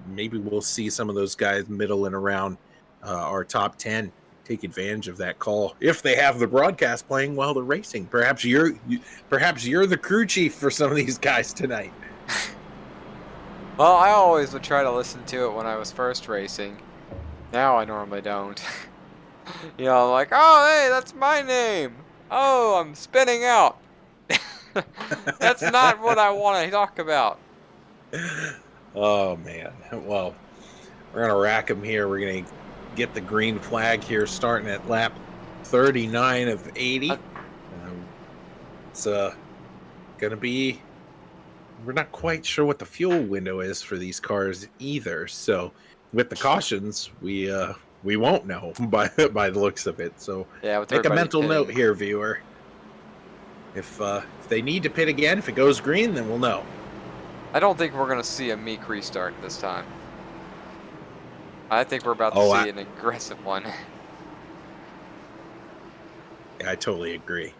[SPEAKER 3] maybe we'll see some of those guys middle and around our top 10 take advantage of that call if they have the broadcast playing while they're racing. Perhaps you're the crew chief for some of these guys tonight.
[SPEAKER 2] Well, I always would try to listen to it when I was first racing. Now I normally don't. You know, I'm like, oh, hey, that's my name. Oh, I'm spinning out. That's not what I want to talk about.
[SPEAKER 3] Oh, man. Well, we're going to rack them here. We're going to get the green flag here starting at lap 39 of 80. It's going to be... We're not quite sure what the fuel window is for these cars either. So with the cautions, we won't know by the looks of it. So
[SPEAKER 2] yeah,
[SPEAKER 3] make a mental note here, viewer. If they need to pit again, if it goes green, then we'll know.
[SPEAKER 2] I don't think we're going to see a meek restart this time. I think we're about to see an aggressive one.
[SPEAKER 3] Yeah, I totally agree.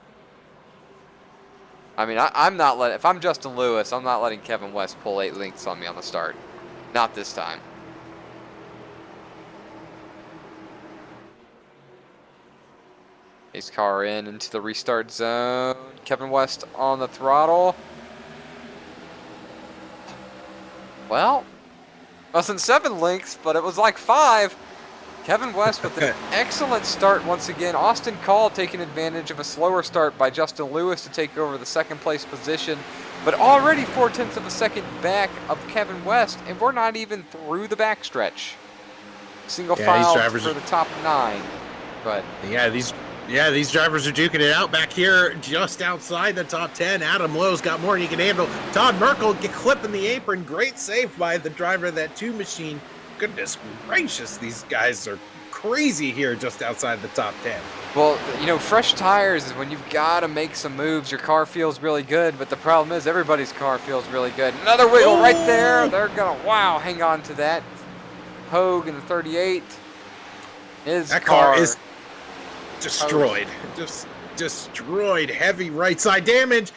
[SPEAKER 2] I mean, I'm not letting... If I'm Justin Lewis, I'm not letting Kevin West pull 8 lengths on me on the start. Not this time. His car into the restart zone. Kevin West on the throttle. Well, wasn't 7 lengths, but it was like 5. Kevin West with an excellent start once again. Austin Call taking advantage of a slower start by Justin Lewis to take over the 2nd place position, but already 0.4 of a second back of Kevin West, and we're not even through the backstretch. Single file for the top 9. But
[SPEAKER 3] these drivers are duking it out back here just outside the top 10. Adam Lowe's got more than he can handle. Todd Merkel clipping the apron. Great save by the driver of that 2 machine. Goodness gracious, these guys are crazy here just outside the top 10.
[SPEAKER 2] Well, you know, fresh tires is when you've got to make some moves. Your car feels really good, but the problem is everybody's car feels really good. Another wiggle right there. They're going to, hang on to that. Hogue in the 38.
[SPEAKER 3] That car is destroyed. Just destroyed. Heavy right side damage.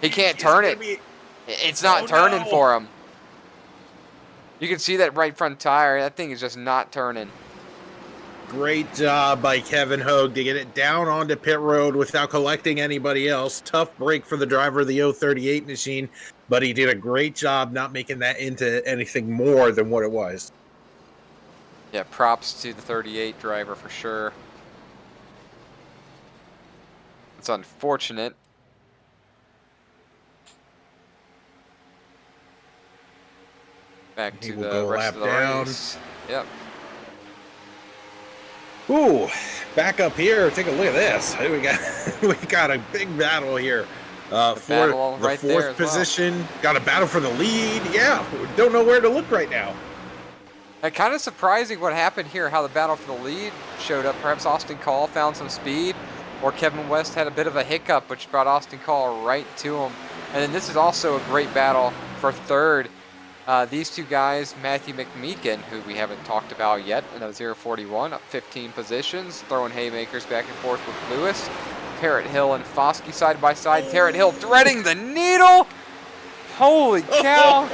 [SPEAKER 2] He can't turn it. It's not turning for him. You can see that right front tire. That thing is just not turning.
[SPEAKER 3] Great job by Kevin Hogue to get it down onto pit road without collecting anybody else. Tough break for the driver of the 038 machine, but he did a great job not making that into anything more than what it was.
[SPEAKER 2] Yeah, props to the 38 driver for sure. It's unfortunate. Back to the rest of the race. Yep.
[SPEAKER 3] Ooh, back up here. Take a look at this. We got a big battle here for the 4th position. Well. Got a battle for the lead. Yeah, don't know where to look right now.
[SPEAKER 2] Kind of surprising what happened here, how the battle for the lead showed up. Perhaps Austin Call found some speed, or Kevin West had a bit of a hiccup, which brought Austin Call right to him. And then this is also a great battle for 3rd. These 2 guys, Matthew McMeekin, who we haven't talked about yet, in a 041, up 15 positions, throwing haymakers back and forth with Lewis. Tarrant Hill and Foskey side by side. Tarrant Hill threading the needle. Holy cow.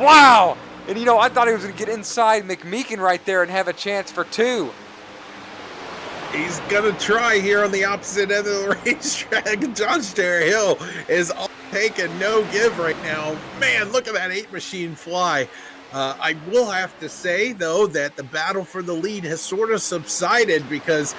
[SPEAKER 2] Wow. And you know, I thought he was going to get inside McMeekin right there and have a chance for 2.
[SPEAKER 3] He's going to try here on the opposite end of the racetrack. Josh Jarrett Hill is all taking no give right now. Man, look at that 8 machine fly. I will have to say, though, that the battle for the lead has sort of subsided because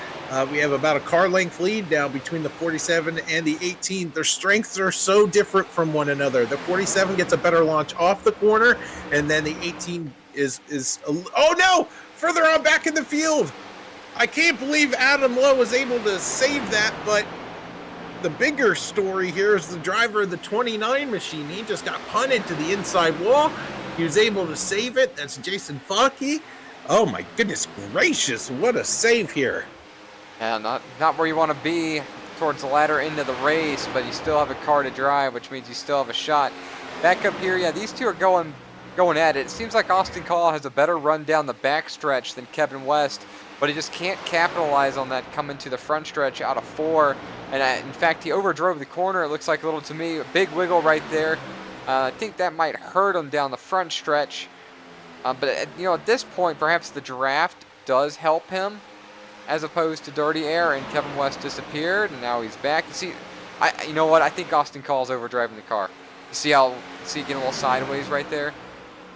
[SPEAKER 3] we have about a car length lead now between the 47 and the 18. Their strengths are so different from one another. The 47 gets a better launch off the corner, and then the 18 is oh no, further on back in the field. I can't believe Adam Lowe was able to save that, but the bigger story here is the driver of the 29 machine. He just got punted to the inside wall. He was able to save it. That's Jason Fockey. Oh my goodness gracious, what a save here.
[SPEAKER 2] Yeah, not where you want to be towards the latter end of the race, but you still have a car to drive, which means you still have a shot. Back up here, yeah, these two are going at it. It seems like Austin Call has a better run down the back stretch than Kevin West, but he just can't capitalize on that coming to the front stretch out of 4. And in fact, he overdrove the corner, it looks like a little to me. A big wiggle right there. I think that might hurt him down the front stretch. But at this point, perhaps the draft does help him, as opposed to dirty air, and Kevin West disappeared, and now he's back. You see, you know what? I think Austin Call's overdriving the car. You see getting a little sideways right there?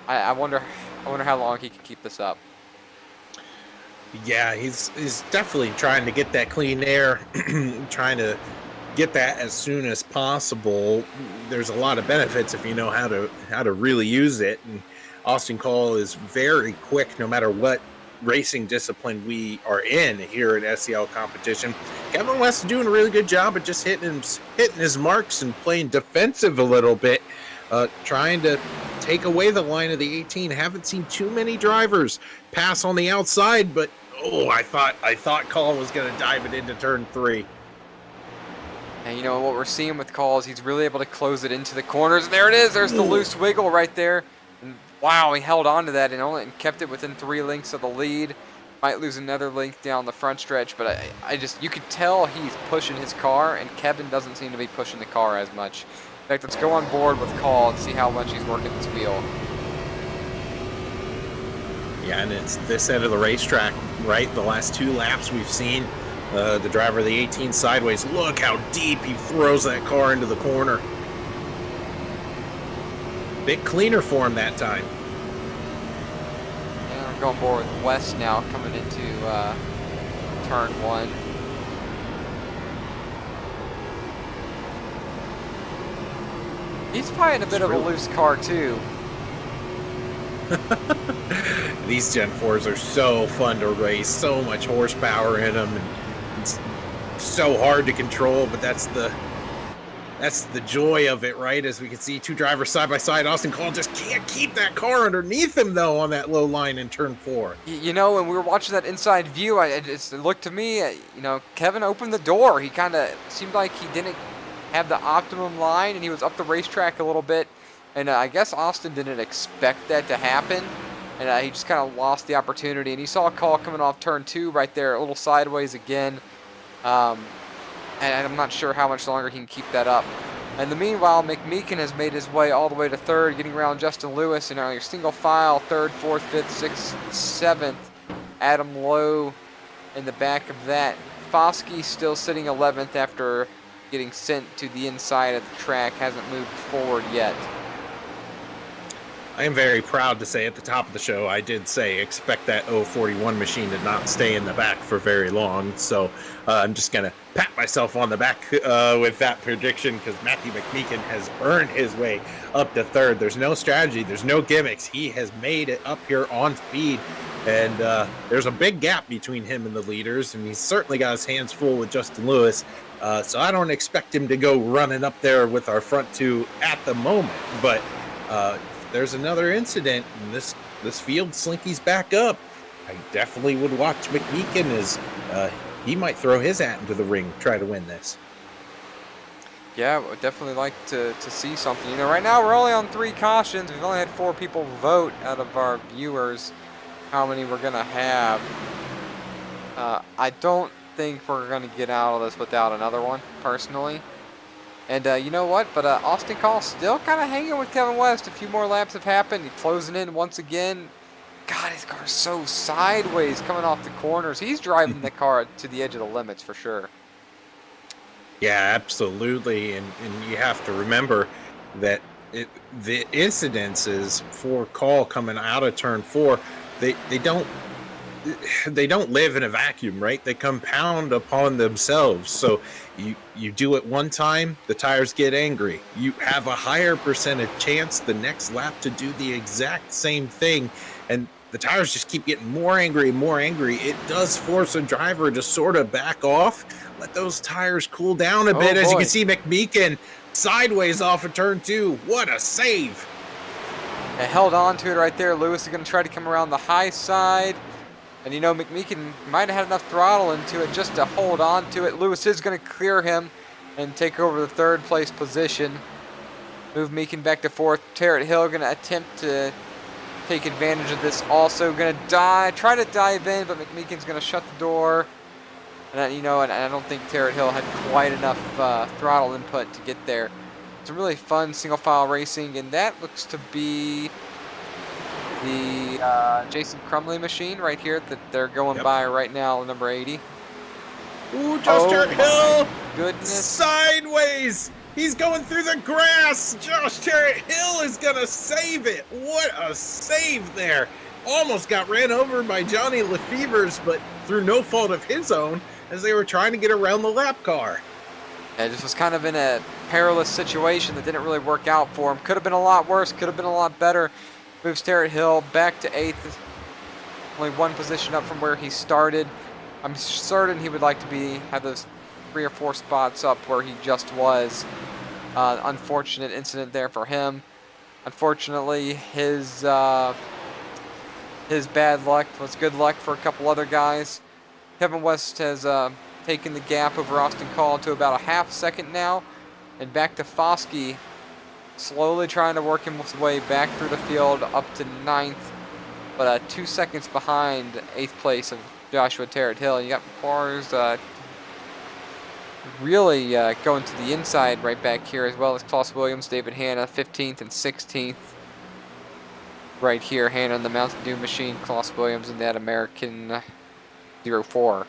[SPEAKER 2] I wonder how long he can keep this up.
[SPEAKER 3] Yeah, he's definitely trying to get that clean air, trying to get that as soon as possible. There's a lot of benefits if you know how to really use it. And Austin Call is very quick, no matter what racing discipline we are in here at SEL competition. Kevin West is doing a really good job at just hitting his marks and playing defensive a little bit, trying to take away the line of the 18. Haven't seen too many drivers pass on the outside, but I thought Call was going to dive it into turn 3.
[SPEAKER 2] And what we're seeing with Call is he's really able to close it into the corners. And there it is. There's the loose wiggle right there. And wow, he held on to that and kept it within 3 lengths of the lead. Might lose another length down the front stretch, but you could tell he's pushing his car, and Kevin doesn't seem to be pushing the car as much. In fact, let's go on board with Call and see how much he's working this wheel.
[SPEAKER 3] Yeah, and it's this end of the racetrack, right? The last 2 laps we've seen the driver of the 18 sideways. Look how deep he throws that car into the corner. Bit cleaner for him that time.
[SPEAKER 2] And we're going board with West now, coming into turn 1. He's probably a bit of a loose car too.
[SPEAKER 3] These Gen 4s are so fun to race, so much horsepower in them, and it's so hard to control, but that's the joy of it, right? As we can see, 2 drivers side by side. Austin Call just can't keep that car underneath him, though, on that low line in turn 4.
[SPEAKER 2] When we were watching that inside view, it looked to me, Kevin opened the door. He kind of seemed like he didn't have the optimum line, and he was up the racetrack a little bit. And I guess Austin didn't expect that to happen, and he just kind of lost the opportunity. And he saw a Call coming off turn 2 right there, a little sideways again. And I'm not sure how much longer he can keep that up. And the meanwhile, McMeekin has made his way all the way to 3rd, getting around Justin Lewis. And now your single file, 3rd, 4th, 5th, 6th, 7th. Adam Lowe in the back of that. Foskey still sitting 11th after getting sent to the inside of the track. Hasn't moved forward yet.
[SPEAKER 3] I am very proud to say at the top of the show, I did say expect that 041 machine to not stay in the back for very long. So I'm just going to pat myself on the back with that prediction, because Matthew McMeekin has earned his way up to 3rd. There's no strategy. There's no gimmicks. He has made it up here on speed. And there's a big gap between him and the leaders. And he's certainly got his hands full with Justin Lewis. So I don't expect him to go running up there with our front 2 at the moment. But there's another incident, and this field slinky's back up. I definitely would watch McMeekin as he might throw his hat into the ring, try to win this.
[SPEAKER 2] Yeah, I would definitely like to see something. Right now we're only on 3 cautions. We've only had 4 people vote out of our viewers how many we're going to have. I don't think we're going to get out of this without another one, personally. And you know what? But Austin Call still kind of hanging with Kevin West. A few more laps have happened. He's closing in once again. God, his car's so sideways coming off the corners. He's driving the car to the edge of the limits for sure.
[SPEAKER 3] Yeah, absolutely. And you have to remember that the incidences for Call coming out of turn 4, they don't live in a vacuum, right? They compound upon themselves. So you do it one time, the tires get angry. You have a higher percentage chance the next lap to do the exact same thing, and the tires just keep getting more angry and more angry. It does force a driver to sort of back off, let those tires cool down a
[SPEAKER 2] Oh,
[SPEAKER 3] bit. As you
[SPEAKER 2] boy.
[SPEAKER 3] can see, McMeekin sideways off of turn 2. What a save.
[SPEAKER 2] They held on to it right there. Lewis is going to try to come around the high side. And you know, McMeekin might have had enough throttle into it just to hold on to it. Lewis is going to clear him and take over the third place position. Move Meekin back to fourth. Tarrant Hill going to attempt to take advantage of this. Also going to try to dive in, but McMeekin's going to shut the door. And you know, and I don't think Tarrant Hill had quite enough throttle input to get there. It's a really fun single file racing, and that looks to be the Jason Crumley machine right here that they're going by right now, number 80.
[SPEAKER 3] Ooh, Josh Tarrant Hill!
[SPEAKER 2] Goodness.
[SPEAKER 3] Sideways! He's going through the grass! Josh Tarrant Hill is gonna save it! What a save there! Almost got ran over by Johnny Lefevers, but through no fault of his own, as they were trying to get around the lap car.
[SPEAKER 2] Yeah, this was kind of in a perilous situation that didn't really work out for him. Could have been a lot worse, could have been a lot better. Moves Tarrant Hill back to 8th, only one position up from where he started. I'm certain he would like to have those 3 or 4 spots up where he just was. Unfortunate incident there for him. Unfortunately, his bad luck was good luck for a couple other guys. Kevin West has taken the gap over Austin Call to about a half second now, and back to Foskey, slowly trying to work his way back through the field up to 9th, but 2 seconds behind 8th place of Joshua Tarrant Hill. You got cars really going to the inside right back here, as well as Klaus Williams, David Hanna, 15th and 16th. Right here, Hanna in the Mountain Dew machine, Klaus Williams in that American 04.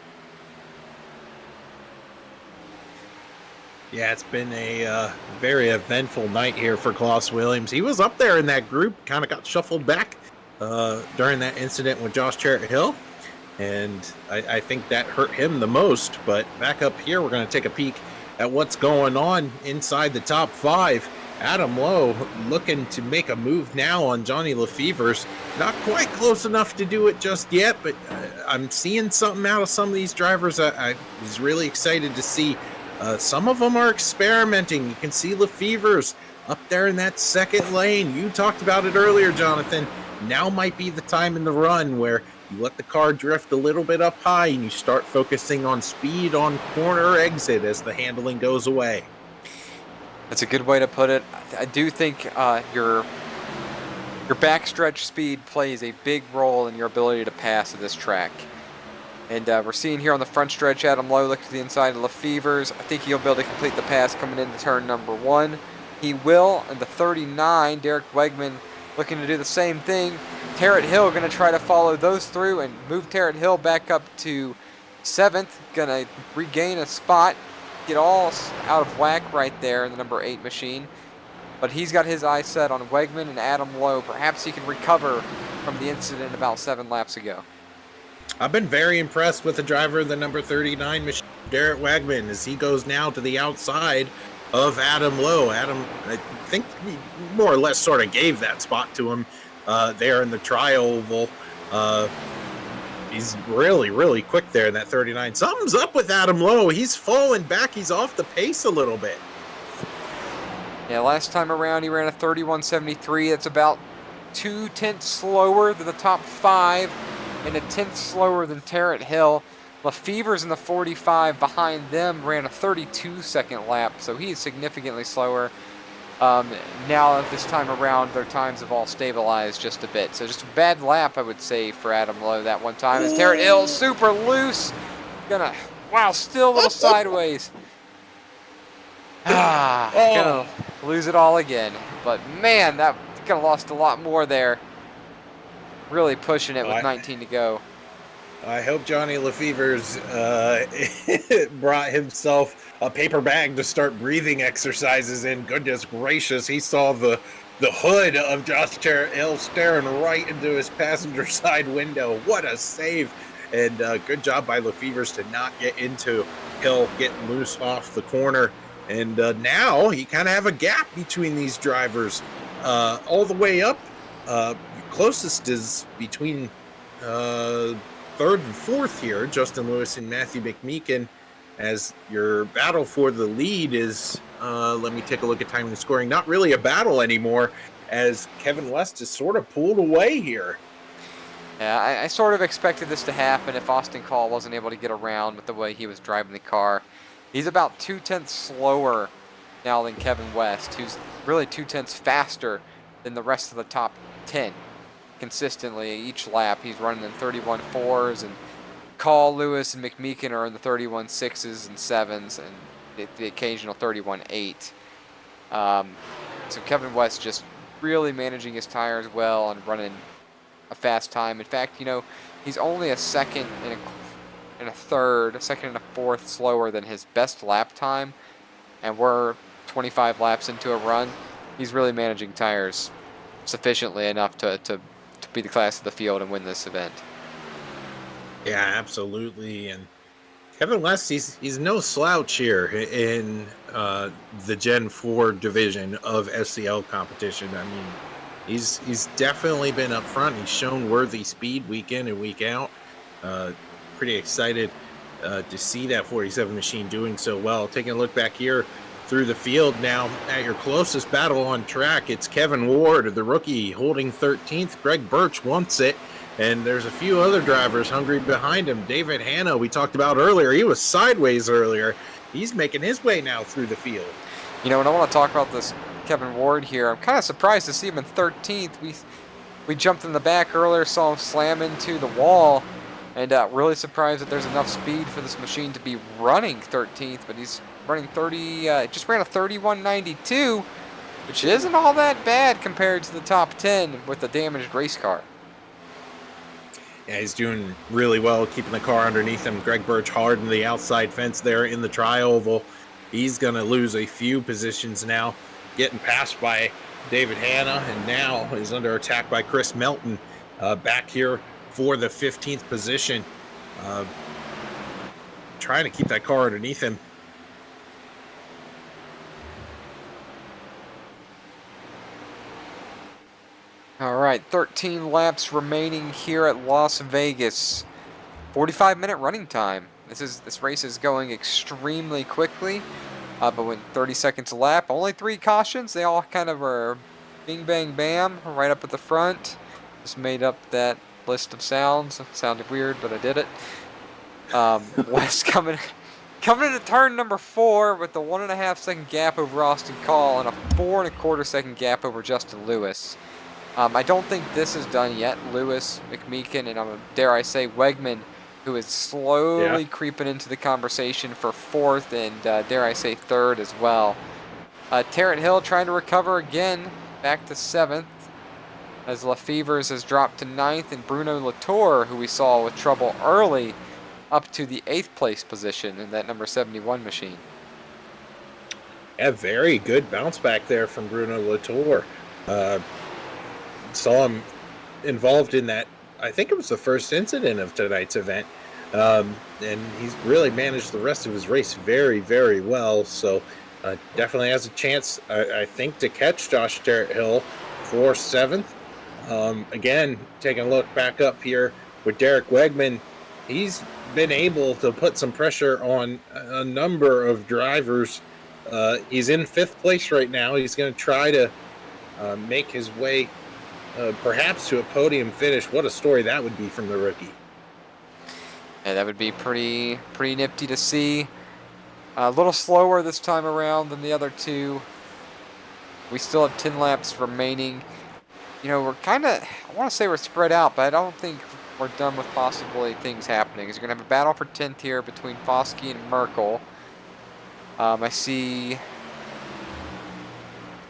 [SPEAKER 3] Yeah, it's been a very eventful night here for Klaus Williams. He was up there in that group, kind of got shuffled back during that incident with Josh Tarrant Hill, and I think that hurt him the most. But back up here, we're going to take a peek at what's going on inside the top 5. Adam Lowe looking to make a move now on Johnny Lefevers. Not quite close enough to do it just yet, but I'm seeing something out of some of these drivers. I was really excited to see. Some of them are experimenting. You can see Lefevers up there in that second lane. You talked about it earlier, Jonathan. Now might be the time in the run where you let the car drift a little bit up high and you start focusing on speed on corner exit as the handling goes away.
[SPEAKER 2] That's a good way to put it. I do think your backstretch speed plays a big role in your ability to pass at this track. And we're seeing here on the front stretch, Adam Lowe look to the inside of Lefevers. I think he'll be able to complete the pass coming into turn number 1. He will. And the 39, Derek Wegman, looking to do the same thing. Tarrant Hill going to try to follow those through and move Tarrant Hill back up to 7th. Going to regain a spot. Get all out of whack right there in the number 8 machine. But he's got his eyes set on Wegman and Adam Lowe. Perhaps he can recover from the incident about 7 laps ago.
[SPEAKER 3] I've been very impressed with the driver of the number 39 machine, Derek Wegman, as he goes now to the outside of Adam Lowe. Adam, I think, he more or less sort of gave that spot to him there in the tri-oval. He's really, really quick there in that 39. Something's up with Adam Lowe. He's falling back. He's off the pace a little bit.
[SPEAKER 2] Yeah, last time around he ran a 31.73. That's about 0.2 slower than the top 5 and 1/10 slower than Tarrant Hill. Lefevers in the 45 behind them ran a 32-second lap, so he is significantly slower. Now, this time around, their times have all stabilized just a bit. So just a bad lap, I would say, for Adam Lowe that one time. As Tarrant Hill super loose. Still a little sideways. Gonna lose it all again. But, man, that could have lost a lot more there. Really pushing it with 19 to go.
[SPEAKER 3] I hope Johnny Lefevers brought himself a paper bag to start breathing exercises in. Goodness gracious, he saw the hood of Josh Tarrant Hill staring right into his passenger side window. What a save. And good job by Lefevers to not get into Hill getting loose off the corner. And now you kind of have a gap between these drivers all the way up. Closest is between 3rd and 4th here, Justin Lewis and Matthew McMeekin. as your battle for the lead is, let me take a look at timing and scoring, not really a battle anymore, as Kevin West is sort of pulled away here.
[SPEAKER 2] Yeah, I sort of expected this to happen if Austin Call wasn't able to get around with the way he was driving the car. He's about 2/10 slower now than Kevin West, who's really 2/10 faster than the rest of the top 10 consistently. Each lap, he's running in 31.4s, and Call, Lewis, and McMeekin are in the 31.6s and 7s, and the occasional 31.8. So Kevin West just really managing his tires well and running a fast time. In fact, he's only a second and a third, a second and a fourth slower than his best lap time, and we're 25 laps into a run. He's really managing tires sufficiently enough to be the class of the field and win this event.
[SPEAKER 3] Yeah, absolutely. And Kevin West, he's no slouch here in the Gen 4 division of SCL competition. I mean, he's definitely been up front. He's shown worthy speed week in and week out. Pretty excited to see that 47 machine doing so well. Taking a look back here through the field now at your closest battle on track, it's Kevin Ward, the rookie, holding 13th. Greg Birch wants it. And there's a few other drivers hungry behind him. David Hanna, we talked about earlier. He was sideways earlier. He's making his way now through the field.
[SPEAKER 2] And I want to talk about this Kevin Ward here. I'm kind of surprised to see him in 13th. We jumped in the back earlier, saw him slam into the wall, and really surprised that there's enough speed for this machine to be running 13th. But he's running just ran a 31.92, which isn't all that bad compared to the top 10 with the damaged race car.
[SPEAKER 3] Yeah, he's doing really well, keeping the car underneath him. Greg Birch hard in the outside fence there in the tri-oval. He's going to lose a few positions now, getting passed by David Hanna, and now is under attack by Chris Melton back here for the 15th position. Trying to keep that car underneath him.
[SPEAKER 2] All right, 13 laps remaining here at Las Vegas. 45-minute running time. This race is going extremely quickly, but with 30 seconds a lap, only 3 cautions. They all kind of are bing, bang, bam, right up at the front. Just made up that list of sounds. It sounded weird, but I did it. West coming into turn number 4 with the 1.5 second gap over Austin Call and a 4.25 second gap over Justin Lewis. I don't think this is done yet. Lewis, McMeekin, and dare I say Wegman, who is slowly creeping into the conversation for 4th and dare I say 3rd as well. Tarrant Hill trying to recover again, back to 7th, as Lefevers has dropped to 9th, and Bruno Latour, who we saw with trouble early, up to the 8th place position in that number 71 machine.
[SPEAKER 3] Yeah, very good bounce back there from Bruno Latour. Saw him involved in that, I think it was the first incident of tonight's event, and he's really managed the rest of his race very, very well. So definitely has a chance, I think, to catch Josh Tarrant Hill for 7th. Again, taking a look back up here with Derek Wegman, he's been able to put some pressure on a number of drivers. He's in 5th place right now. He's going to try to make his way perhaps to a podium finish. What a story that would be from the rookie.
[SPEAKER 2] Yeah, that would be pretty nifty to see. A little slower this time around than the other 2. We still have 10 laps remaining. We're kind of, I want to say we're spread out, but I don't think we're done with possibly things happening. You're going to have a battle for 10th here between Foskey and Merkel. I see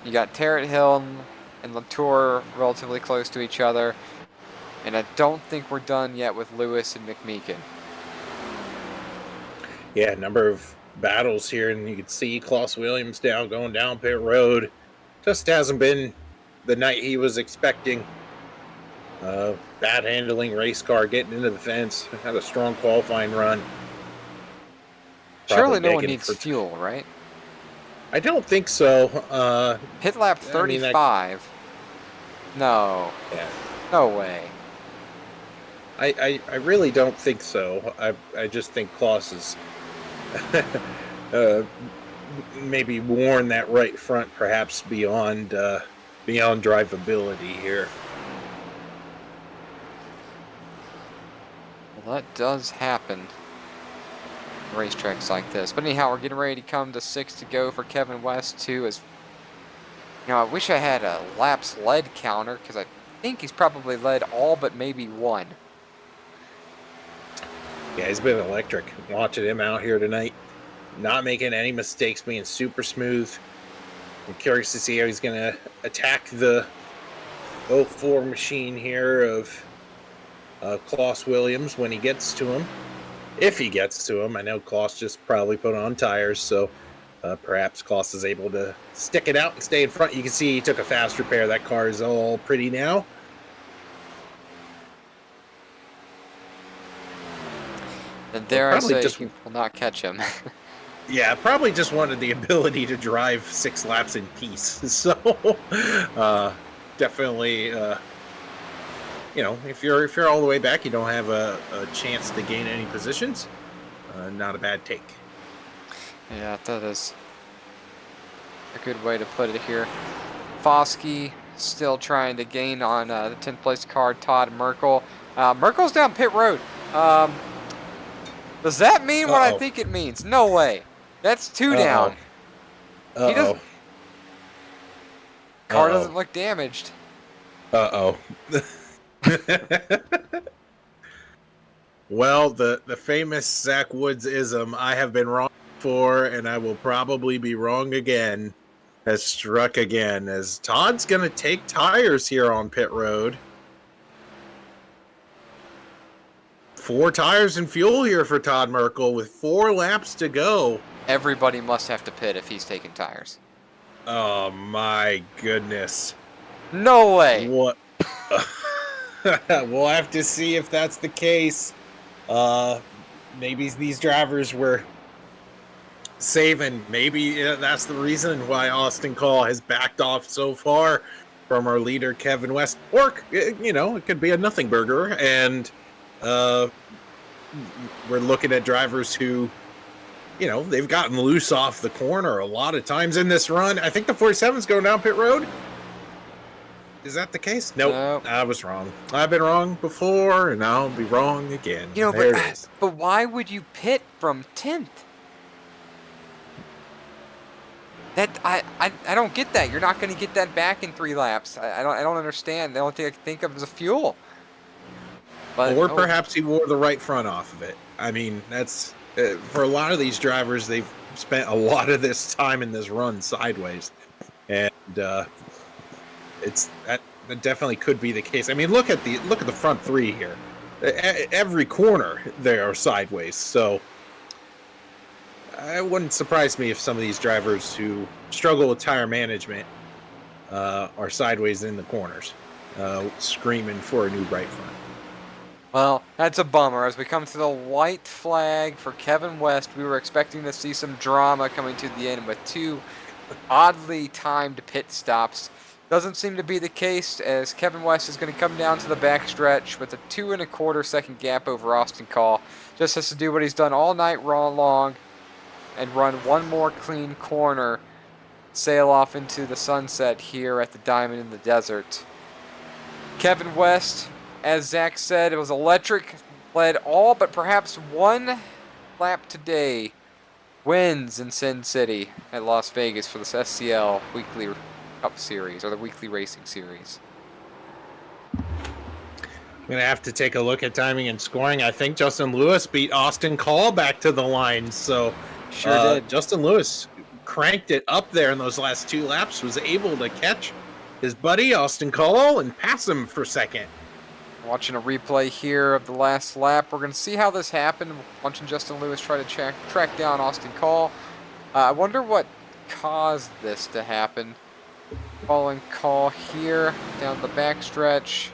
[SPEAKER 2] you got Tarrant Hill and Latour relatively close to each other. And I don't think we're done yet with Lewis and McMeekin.
[SPEAKER 3] Yeah, a number of battles here, and you can see Klaus Williams going down pit road. Just hasn't been the night he was expecting. Bad handling race car, getting into the fence. Had a strong qualifying run.
[SPEAKER 2] Surely no one needs fuel, right?
[SPEAKER 3] I don't think so.
[SPEAKER 2] Pit lap 35. No.
[SPEAKER 3] Yeah.
[SPEAKER 2] No way.
[SPEAKER 3] I really don't think so. I just think Klaus is maybe worn that right front perhaps beyond drivability here.
[SPEAKER 2] Well, that does happen. Racetracks like this. But anyhow, we're getting ready to come to 6 to go for Kevin West too. As you know, I wish I had a laps led counter because I think he's probably led all but maybe one.
[SPEAKER 3] Yeah, he's been electric. Watching him out here tonight, not making any mistakes, being super smooth. I'm curious to see how he's going to attack the 04 machine here of Klaus Williams when he gets to him. If he gets to him. I know Klaus just probably put on tires, so perhaps Klaus is able to stick it out and stay in front. You can see he took a fast repair. That car is all pretty now.
[SPEAKER 2] And there I say he will not catch him.
[SPEAKER 3] Yeah, probably just wanted the ability to drive 6 laps in peace. So definitely, you know, if you're all the way back, you don't have a chance to gain any positions. Not a bad take.
[SPEAKER 2] Yeah, that is a good way to put it here. Foskey still trying to gain on the 10th place car, Todd Merkel. Merkel's down pit road. Does that mean what I think it means? No way. That's 2 down. He doesn't. Car doesn't look damaged.
[SPEAKER 3] Well, the famous Zach Woods-ism, I have been wrong before, and I will probably be wrong again, has struck again, as Todd's going to take tires here on pit road. 4 tires and fuel here for Todd Merkel with 4 laps to go.
[SPEAKER 2] Everybody must have to pit if he's taking tires.
[SPEAKER 3] Oh, my goodness.
[SPEAKER 2] No way.
[SPEAKER 3] What? We'll have to see if that's the case. Maybe these drivers were saving. Maybe that's the reason why Austin Call has backed off so far from our leader, Kevin West. Or, you know, it could be a nothing burger. And we're looking at drivers who, you know, they've gotten loose off the corner a lot of times in this run. I think the 47's going down pit road. Is that the case? Nope. I was wrong. I've been wrong before, and I'll be wrong again.
[SPEAKER 2] You know,
[SPEAKER 3] there it is.
[SPEAKER 2] But why would you pit from 10th? That I don't get that. You're not going to get that back in 3 laps. I don't understand. The only thing I can think of is a fuel. But,
[SPEAKER 3] or perhaps he wore the right front off of it. I mean, that's for a lot of these drivers, they've spent a lot of this time in this run sideways, and it's that definitely could be the case. I mean, look at the front 3 here. Every corner they are sideways, so it wouldn't surprise me if some of these drivers who struggle with tire management are sideways in the corners, screaming for a new right front.
[SPEAKER 2] Well, that's a bummer. As we come to the white flag for Kevin West, we were expecting to see some drama coming to the end with 2 oddly timed pit stops. Doesn't seem to be the case, as Kevin West is going to come down to the backstretch with a 2 1/4 second gap over Austin Call. Just has to do what he's done all night long and run one more clean corner, sail off into the sunset here at the Diamond in the Desert. Kevin West, as Zach said, it was electric, led all but perhaps 1 lap today. Wins in Sin City at Las Vegas for this SCL Weekly Cup Series, or the Weekly Racing Series.
[SPEAKER 3] I'm going to have to take a look at timing and scoring. I think Justin Lewis beat Austin Call back to the line, so
[SPEAKER 2] sure did.
[SPEAKER 3] Justin Lewis cranked it up there in those last 2 laps, was able to catch his buddy Austin Call and pass him for second.
[SPEAKER 2] Watching a replay here of the last lap. We're going to see how this happened. Watching Justin Lewis try to track down Austin Call. I wonder what caused this to happen. Following Call here down the backstretch.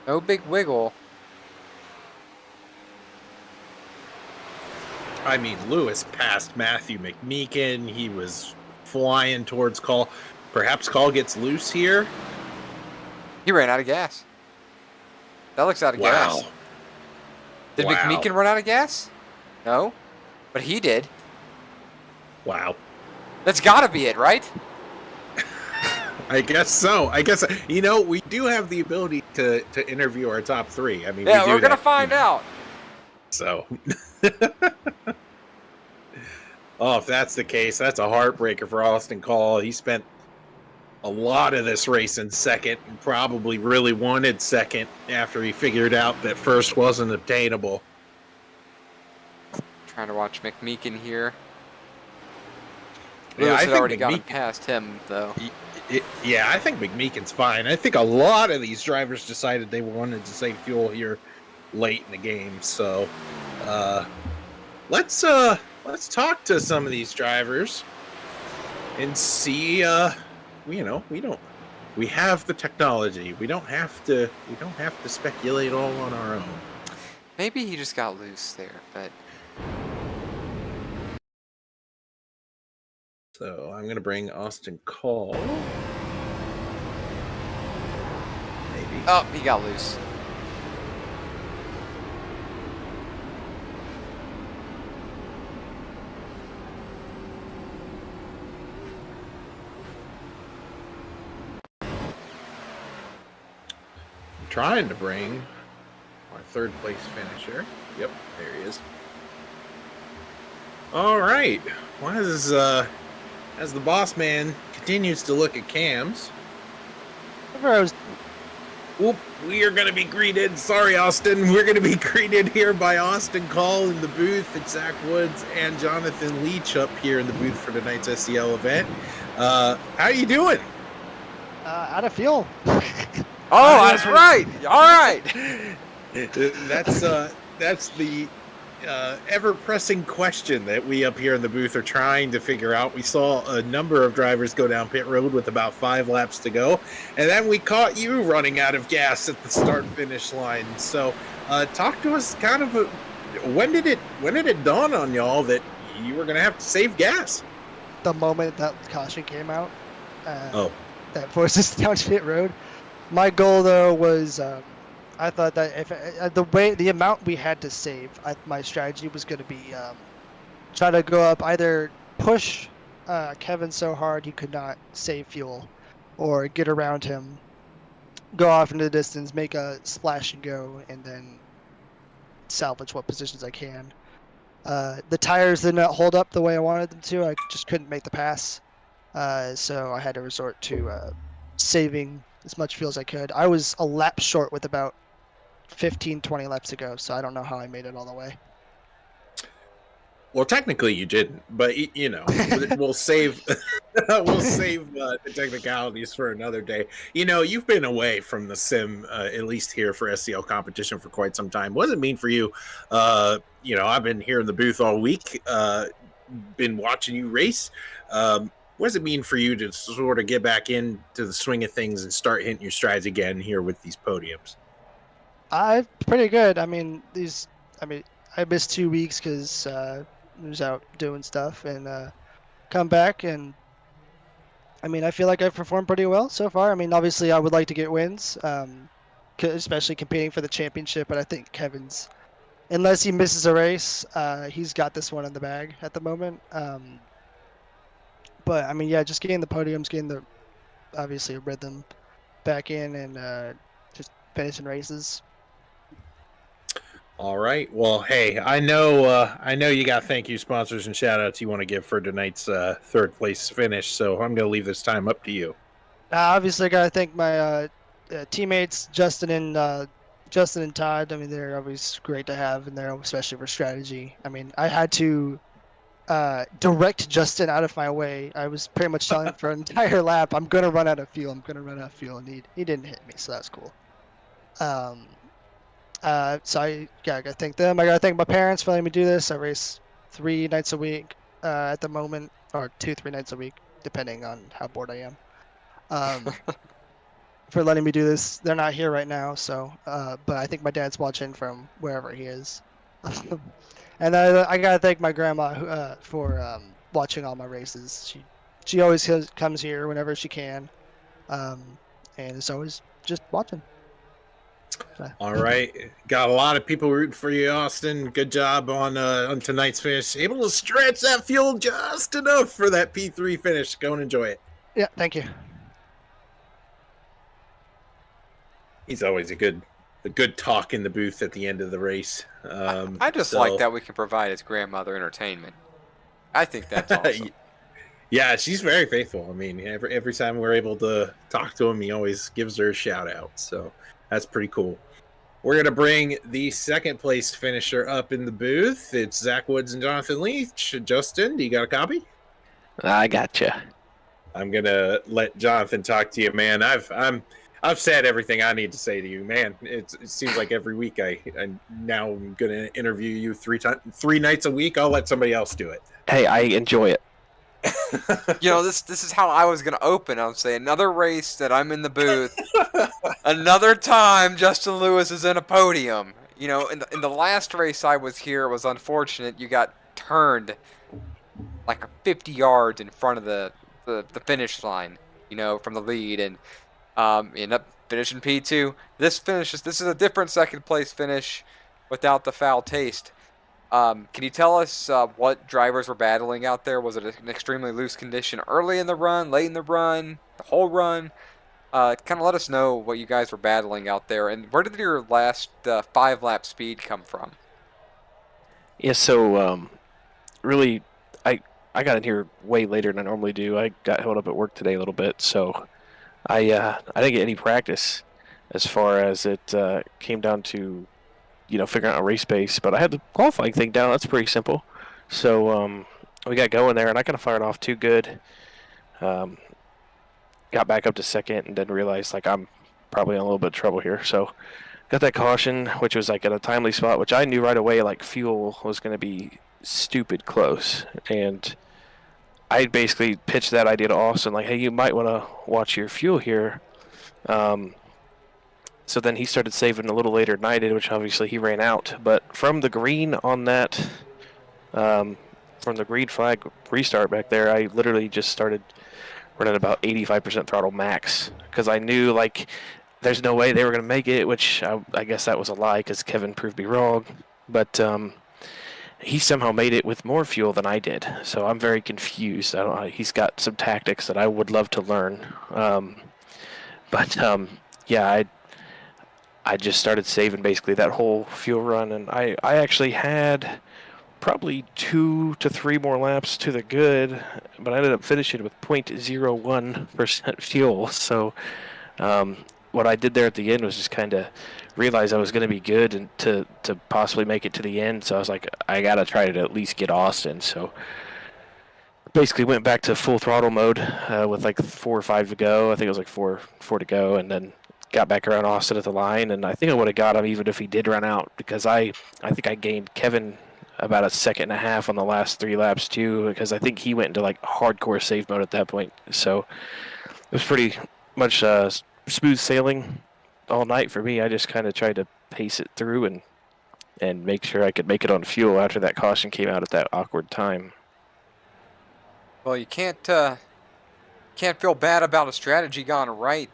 [SPEAKER 2] No big wiggle.
[SPEAKER 3] I mean, Lewis passed Matthew McMeekin. He was flying towards Call. Perhaps Call gets loose here.
[SPEAKER 2] He ran out of gas. That looks out of gas. Did McMeekin run out of gas? No? But he did.
[SPEAKER 3] Wow.
[SPEAKER 2] That's got to be it, right?
[SPEAKER 3] I guess so. I guess, we do have the ability to interview our top 3. I mean,
[SPEAKER 2] Yeah,
[SPEAKER 3] we do
[SPEAKER 2] we're going to
[SPEAKER 3] that,
[SPEAKER 2] find out.
[SPEAKER 3] So, oh, if that's the case, that's a heartbreaker for Austin Call. He spent a lot of this race in second and probably really wanted second after he figured out that first wasn't obtainable.
[SPEAKER 2] Trying to watch McMeekin here.
[SPEAKER 3] Yeah,
[SPEAKER 2] Lewis
[SPEAKER 3] I
[SPEAKER 2] had
[SPEAKER 3] think
[SPEAKER 2] already gotten
[SPEAKER 3] McMeekin-
[SPEAKER 2] past him, though.
[SPEAKER 3] Yeah, I think McMeekin's fine. I think a lot of these drivers decided they wanted to save fuel here late in the game. So let's talk to some of these drivers and see. We have the technology. We don't have to speculate all on our own.
[SPEAKER 2] Maybe he just got loose there, but
[SPEAKER 3] So I'm gonna bring Austin Call. Maybe.
[SPEAKER 2] oh, he got loose.
[SPEAKER 3] I'm trying to bring our third place finisher. Yep, there he is. All right. Well, as the boss man continues to look at cams, whoop, we are going to be greeted. Sorry, Austin. We're going to be greeted here by Austin Call in the booth, and Zach Woods and Jonathan Leach up here in the booth for tonight's SEL event. How you doing?
[SPEAKER 4] Out of fuel.
[SPEAKER 2] Oh, that's right. All right.
[SPEAKER 3] That's the ever-pressing question that we up here in the booth are trying to figure out. We saw a number of drivers go down pit road with about 5 laps to go, and then we caught you running out of gas at the start-finish line. So, talk to us. Kind of when did it dawn on y'all that you were going to have to save gas?
[SPEAKER 4] The moment that caution came out,
[SPEAKER 3] Oh,
[SPEAKER 4] that forced us down pit road. My goal though was, I thought that if the amount we had to save, my strategy was going to be try to go up, either push Kevin so hard he could not save fuel, or get around him, go off into the distance, make a splash and go, and then salvage what positions I can. The tires did not hold up the way I wanted them to. I just couldn't make the pass, so I had to resort to saving as much fuel as I could. I was a lap short with about 15-20 laps to go, so I don't know how I made it all the way.
[SPEAKER 3] well, technically you didn't, but we'll save the technicalities for another day. You've been away from the sim, at least here for SEL competition, for quite some time. What does it mean for you? I've been here in the booth all week, been watching you race. What does it mean for you to sort of get back into the swing of things and start hitting your strides again here with these podiums?
[SPEAKER 4] Pretty good. I missed 2 weeks because I was out doing stuff, and come back, and I feel like I've performed pretty well so far. Obviously I would like to get wins, especially competing for the championship, but I think Kevin's, unless he misses a race, he's got this one in the bag at the moment. But just getting the podiums, getting obviously a rhythm back in, and just finishing races.
[SPEAKER 3] All right. Well, hey, I know you got thank you sponsors and shout outs you want to give for tonight's third place finish. So I'm going to leave this time up to you.
[SPEAKER 4] Obviously, I got to thank my teammates, Justin and Todd. They're always great to have in there, especially for strategy. I had to direct Justin out of my way. I was pretty much telling him for an entire lap, I'm going to run out of fuel. And he didn't hit me, so that's cool. So I gotta thank them. I gotta thank my parents for letting me do this. I race 3 nights a week at the moment, or 2-3 nights a week, depending on how bored I am. For letting me do this. They're not here right now, so but I think my dad's watching from wherever he is. And I gotta thank my grandma for watching all my races. She always comes here whenever she can, and is always just watching.
[SPEAKER 3] All right, got a lot of people rooting for you, Austin. Good job on tonight's finish. Able to stretch that fuel just enough for that P3 finish. Go and enjoy it.
[SPEAKER 4] Yeah, thank you.
[SPEAKER 3] He's always a good talk in the booth at the end of the race.
[SPEAKER 2] I just like that we can provide his grandmother entertainment. I think that's awesome.
[SPEAKER 3] Yeah, she's very faithful. I mean, every time we're able to talk to him, he always gives her a shout out. So that's pretty cool. We're going to bring the second place finisher up in the booth. It's Zach Woods and Jonathan Leach. Justin, do you got a copy?
[SPEAKER 5] I gotcha.
[SPEAKER 3] I'm going to let Jonathan talk to you, man. I've said everything I need to say to you, man. It seems like every week I now I'm going to interview you three nights a week. I'll let somebody else do it.
[SPEAKER 5] Hey, I enjoy it.
[SPEAKER 2] You know, this is how I was gonna open. I would say another race that I'm in the booth. Another time Justin Lewis is in a podium. You know, in the last race I was here, it was unfortunate. You got turned like 50 yards in front of the finish line. You know, from the lead, and you end up finishing P2. This is a different second place finish without the foul taste. Can you tell us what drivers were battling out there? Was it an extremely loose condition early in the run, late in the run, the whole run? Kind of let us know what you guys were battling out there, and where did your last 5-lap speed come from?
[SPEAKER 5] Yeah, so really, I got in here way later than I normally do. I got held up at work today a little bit, so I didn't get any practice as far as it came down to, you know, figuring out a race pace, but I had the qualifying thing down. That's pretty simple. So we got going there, and I kind of fired off too good. Got back up to second, and then realized like I'm probably in a little bit of trouble here. So got that caution, which was like at a timely spot, which I knew right away like fuel was going to be stupid close, and I basically pitched that idea to Austin, like, hey, you might want to watch your fuel here. So then he started saving a little later than I did, which obviously he ran out. But from the green on that, from the green flag restart back there, I literally just started running about 85% throttle max because I knew, like, there's no way they were going to make it, which I guess that was a lie because Kevin proved me wrong. But he somehow made it with more fuel than I did. So I'm very confused. I don't know. He's got some tactics that I would love to learn. Yeah, I just started saving basically that whole fuel run, and I actually had probably 2 to 3 more laps to the good, but I ended up finishing with 0.01% fuel. So what I did there at the end was just kind of realize I was going to be good and to possibly make it to the end. So I was like, I got to try to at least get Austin. So basically went back to full throttle mode with like 4 or 5 to go. I think it was like four to go, and then got back around Austin at the line, and I think I would have got him even if he did run out, because I think I gained Kevin about a second and a half on the last 3 laps too, because I think he went into like hardcore save mode at that point. So it was pretty much smooth sailing all night for me. I just kind of tried to pace it through and make sure I could make it on fuel after that caution came out at that awkward time.
[SPEAKER 2] Well, you can't feel bad about a strategy gone right,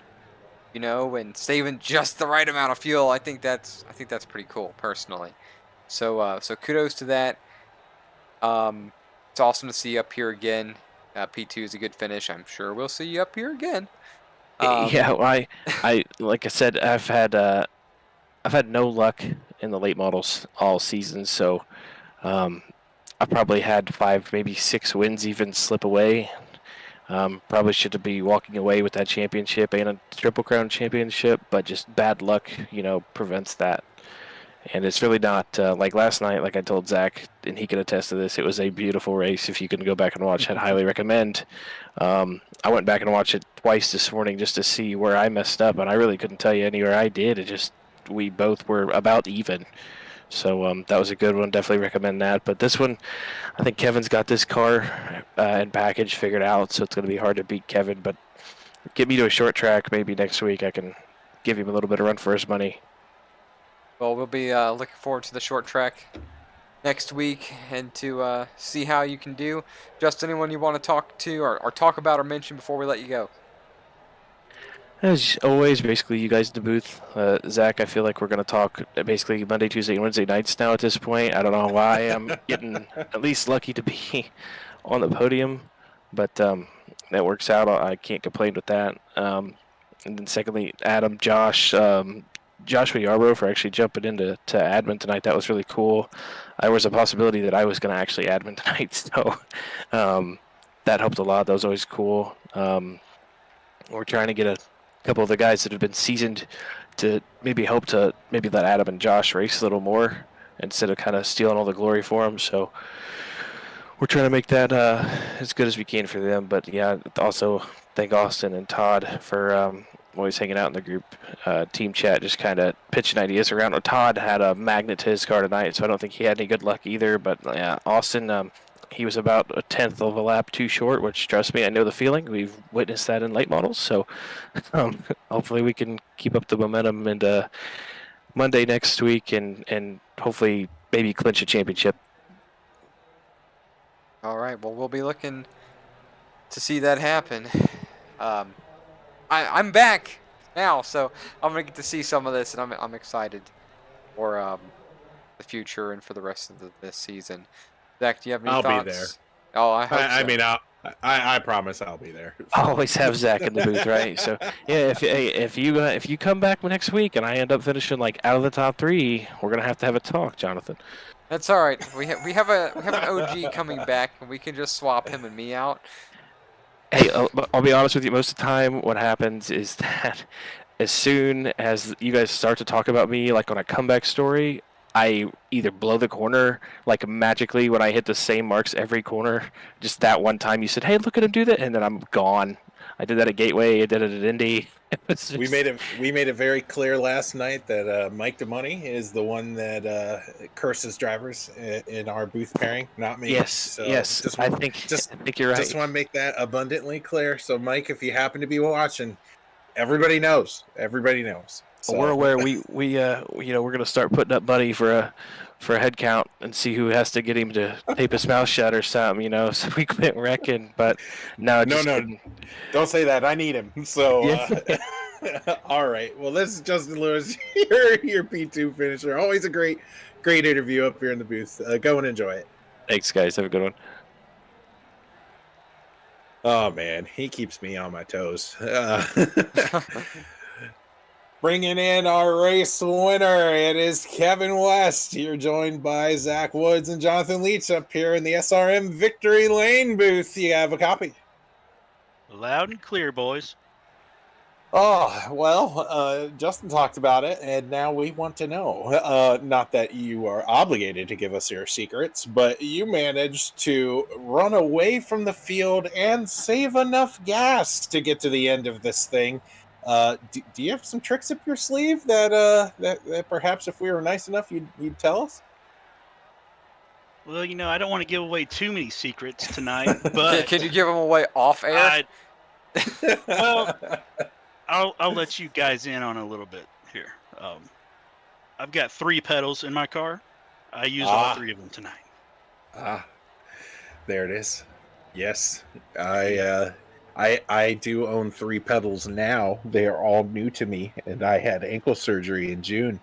[SPEAKER 2] you know, and saving just the right amount of fuel. I think that's pretty cool, personally. So kudos to that. It's awesome to see you up here again. P2 is a good finish. I'm sure we'll see you up here again.
[SPEAKER 5] Yeah, well, I like I said, I've had no luck in the late models all season, so I probably had 5, maybe 6 wins even slip away. Probably should be walking away with that championship and a Triple Crown championship, but just bad luck, you know, prevents that. And it's really not like last night, like I told Zach, and he can attest to this, it was a beautiful race. If you can go back and watch, I'd highly recommend. I went back and watched it twice this morning just to see where I messed up, and I really couldn't tell you anywhere I did. It just, we both were about even. So that was a good one. Definitely recommend that. But this one, I think Kevin's got this car and package figured out, so it's going to be hard to beat Kevin. But get me to a short track maybe next week. I can give him a little bit of run for his money.
[SPEAKER 2] Well, we'll be looking forward to the short track next week and to see how you can do. Just anyone you want to talk to or talk about or mention before we let you go?
[SPEAKER 5] As always, basically, you guys in the booth. Zach, I feel like we're going to talk basically Monday, Tuesday, and Wednesday nights now at this point. I don't know why I'm getting at least lucky to be on the podium, but that works out. I can't complain with that. And then secondly, Adam, Josh, Joshua Yarbrough for actually jumping into admin tonight. That was really cool. There was a possibility that I was going to actually admin tonight, so that helped a lot. That was always cool. We're trying to get a couple of the guys that have been seasoned to maybe let Adam and Josh race a little more instead of kind of stealing all the glory for them. So we're trying to make that as good as we can for them. But yeah, also thank Austin and Todd for always hanging out in the group team chat, just kind of pitching ideas around. Todd had a magnet to his car tonight, so I don't think he had any good luck either. But yeah, Austin, he was about a tenth of a lap too short, which, trust me, I know the feeling. We've witnessed that in late models. So hopefully we can keep up the momentum into Monday next week and hopefully maybe clinch a championship.
[SPEAKER 2] All right. Well, we'll be looking to see that happen. I'm back now, so I'm gonna get to see some of this, and I'm excited for the future and for the rest of this season. Zach, do you have any
[SPEAKER 3] I'll
[SPEAKER 2] thoughts?
[SPEAKER 3] be there.
[SPEAKER 2] Oh, I hope so.
[SPEAKER 3] I mean, I promise I'll be there.
[SPEAKER 5] I always have Zach in the booth, right? So yeah, if you come back next week and I end up finishing like out of the top 3, we're gonna have to have a talk, Jonathan.
[SPEAKER 2] That's all right. We have an OG coming back, and we can just swap him and me out.
[SPEAKER 5] Hey, I'll be honest with you. Most of the time, what happens is that as soon as you guys start to talk about me, like on a comeback story, I either blow the corner, like magically when I hit the same marks every corner. Just that one time you said, "Hey, look at him do that," and then I'm gone. I did that at Gateway. I did it at Indy.
[SPEAKER 3] We made it very clear last night that Mike DeMoney is the one that curses drivers in our booth pairing, not me.
[SPEAKER 5] Yes,
[SPEAKER 3] so
[SPEAKER 5] yes. I think you're right.
[SPEAKER 3] Just want to make that abundantly clear. So, Mike, if you happen to be watching, everybody knows. Everybody knows. So.
[SPEAKER 5] We're aware. We're gonna start putting up money for a head count and see who has to get him to tape his mouth shut or something, so we quit wrecking. But no,
[SPEAKER 3] don't say that. I need him. So, all right. Well, this is Justin Lewis, your P2 finisher. Always a great interview up here in the booth. Go and enjoy it.
[SPEAKER 5] Thanks, guys. Have a good one.
[SPEAKER 3] Oh man, he keeps me on my toes. Bringing in our race winner, it is Kevin West. You're joined by Zach Woods and Jonathan Leach up here in the SRM Victory Lane booth. You have a copy.
[SPEAKER 6] Loud and clear, boys.
[SPEAKER 3] Oh, well, Justin talked about it, and now we want to know. Not that you are obligated to give us your secrets, but you managed to run away from the field and save enough gas to get to the end of this thing. Do you have some tricks up your sleeve that perhaps if we were nice enough you'd tell us?
[SPEAKER 6] Well, I don't want to give away too many secrets tonight, but
[SPEAKER 2] Can you give them away off air?
[SPEAKER 6] Well, I'll let you guys in on a little bit here. I've got 3 pedals in my car. I use all 3 of them tonight.
[SPEAKER 3] There it is. Yes, I do own 3 pedals now. They are all new to me, and I had ankle surgery in June,